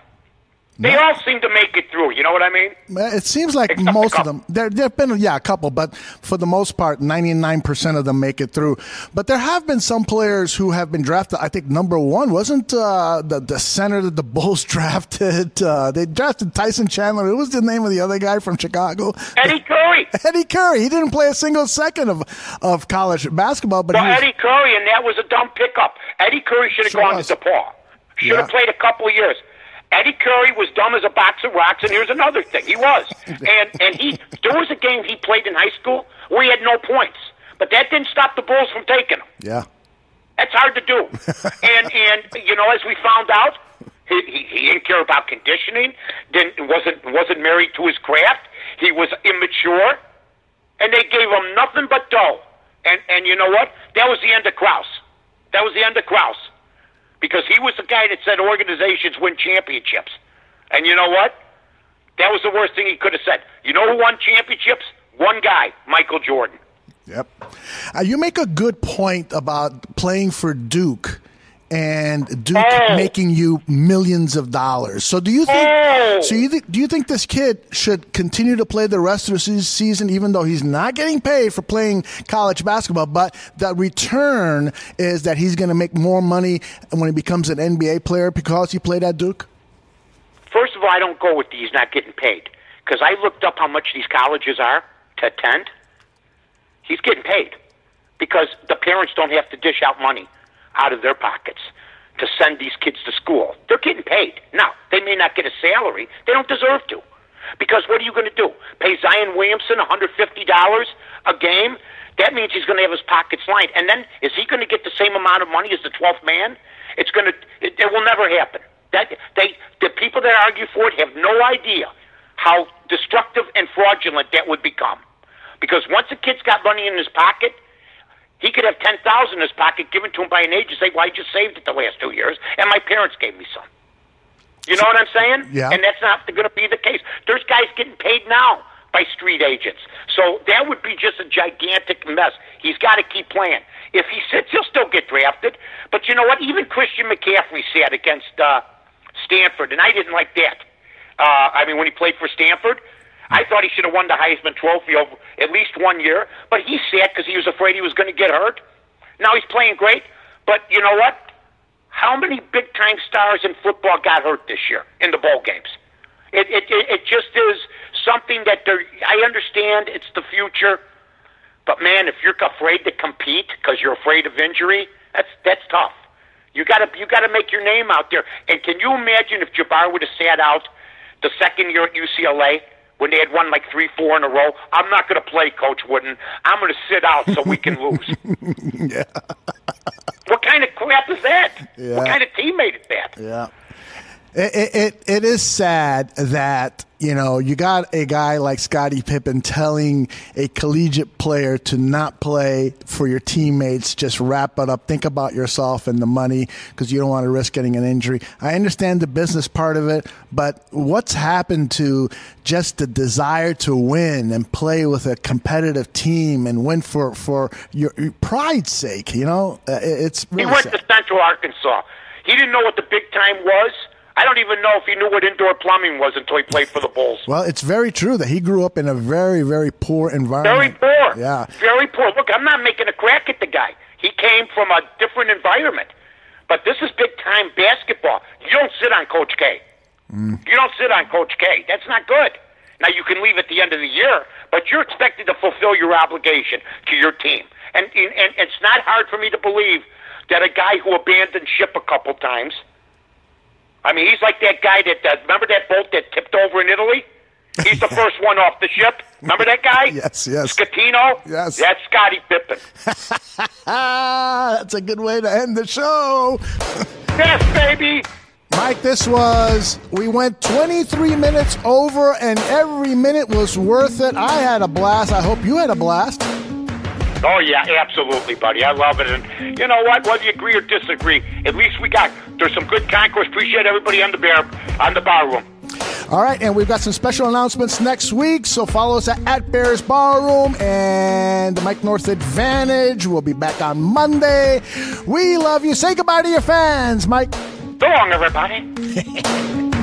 They all seem to make it through. You know what I mean? It seems like most of them. There have been, a couple, but for the most part, 99% of them make it through. But there have been some players who have been drafted. I think number one wasn't the center that the Bulls drafted. They drafted Tyson Chandler. Who was the name of the other guy from Chicago? Eddie Curry. Eddie Curry. He didn't play a single second of college basketball. But Eddie Curry, and that was a dumb pickup. Eddie Curry should have gone to DePaul. Should have played a couple of years. Eddie Curry was dumb as a box of rocks, and here's another thing. He was. And there was a game he played in high school where he had no points. But that didn't stop the Bulls from taking him. Yeah. That's hard to do. and as we found out, he didn't care about conditioning, wasn't married to his craft, he was immature, and they gave him nothing but dough. And you know what? That was the end of Krause. Because he was the guy that said organizations win championships. And you know what? That was the worst thing he could have said. You know who won championships? One guy, Michael Jordan. Yep. You make a good point about playing for Duke and Duke making you millions of dollars. So do you think? Do you think this kid should continue to play the rest of the season, even though he's not getting paid for playing college basketball? But the return is that he's going to make more money when he becomes an NBA player because he played at Duke. First of all, I don't go with he's not getting paid because I looked up how much these colleges are to attend. He's getting paid because the parents don't have to dish out money out of their pockets to send these kids to school. They're getting paid. Now, they may not get a salary. They don't deserve to. Because what are you going to do? Pay Zion Williamson $150 a game? That means he's going to have his pockets lined. And then is he going to get the same amount of money as the 12th man? It will never happen. The people that argue for it have no idea how destructive and fraudulent that would become. Because once a kid's got money in his pocket, he could have $10,000 in his pocket given to him by an agent and say, well, I just saved it the last 2 years, and my parents gave me some. You know what I'm saying? Yeah. And that's not going to be the case. There's guys getting paid now by street agents. So that would be just a gigantic mess. He's got to keep playing. If he sits, he'll still get drafted. But you know what? Even Christian McCaffrey sat against Stanford, and I didn't like that. When he played for Stanford, I thought he should have won the Heisman Trophy over at least 1 year, but he sat because he was afraid he was going to get hurt. Now he's playing great, but you know what? How many big-time stars in football got hurt this year in the bowl games? It just is something that I understand it's the future, but man, if you're afraid to compete because you're afraid of injury, that's tough. You got to make your name out there. And can you imagine if Jabbar would have sat out the second year at UCLA? When they had won like 3-4 in a row, I'm not going to play, Coach Wooden. I'm going to sit out so we can lose. Yeah. What kind of crap is that? Yeah. What kind of teammate is that? Yeah. It is sad that, you got a guy like Scottie Pippen telling a collegiate player to not play for your teammates, just wrap it up, think about yourself and the money because you don't want to risk getting an injury. I understand the business part of it, but what's happened to just the desire to win and play with a competitive team and win for your pride's sake? It's really He went sad. to Central Arkansas. He didn't know what the big time was. I don't even know if he knew what indoor plumbing was until he played for the Bulls. Well, it's very true that he grew up in a very, very poor environment. Very poor. Yeah. Very poor. Look, I'm not making a crack at the guy. He came from a different environment. But this is big-time basketball. You don't sit on Coach K. You don't sit on Coach K. That's not good. Now, you can leave at the end of the year, but you're expected to fulfill your obligation to your team. And it's not hard for me to believe that a guy who abandoned ship a couple times, he's like that guy that, remember that boat that tipped over in Italy? He's the first one off the ship. Remember that guy? Yes. Scatino? Yes. That's Scottie Pippen. That's a good way to end the show. Yes, baby. Mike, we went 23 minutes over, and every minute was worth it. I had a blast. I hope you had a blast. Oh, yeah, absolutely, buddy. I love it. And you know what? Whether you agree or disagree, at least there's some good concourse. Appreciate everybody on the bar room. All right, and we've got some special announcements next week, so follow us at Bears Barroom and the Mike North Advantage. We'll be back on Monday. We love you. Say goodbye to your fans, Mike. So long, everybody.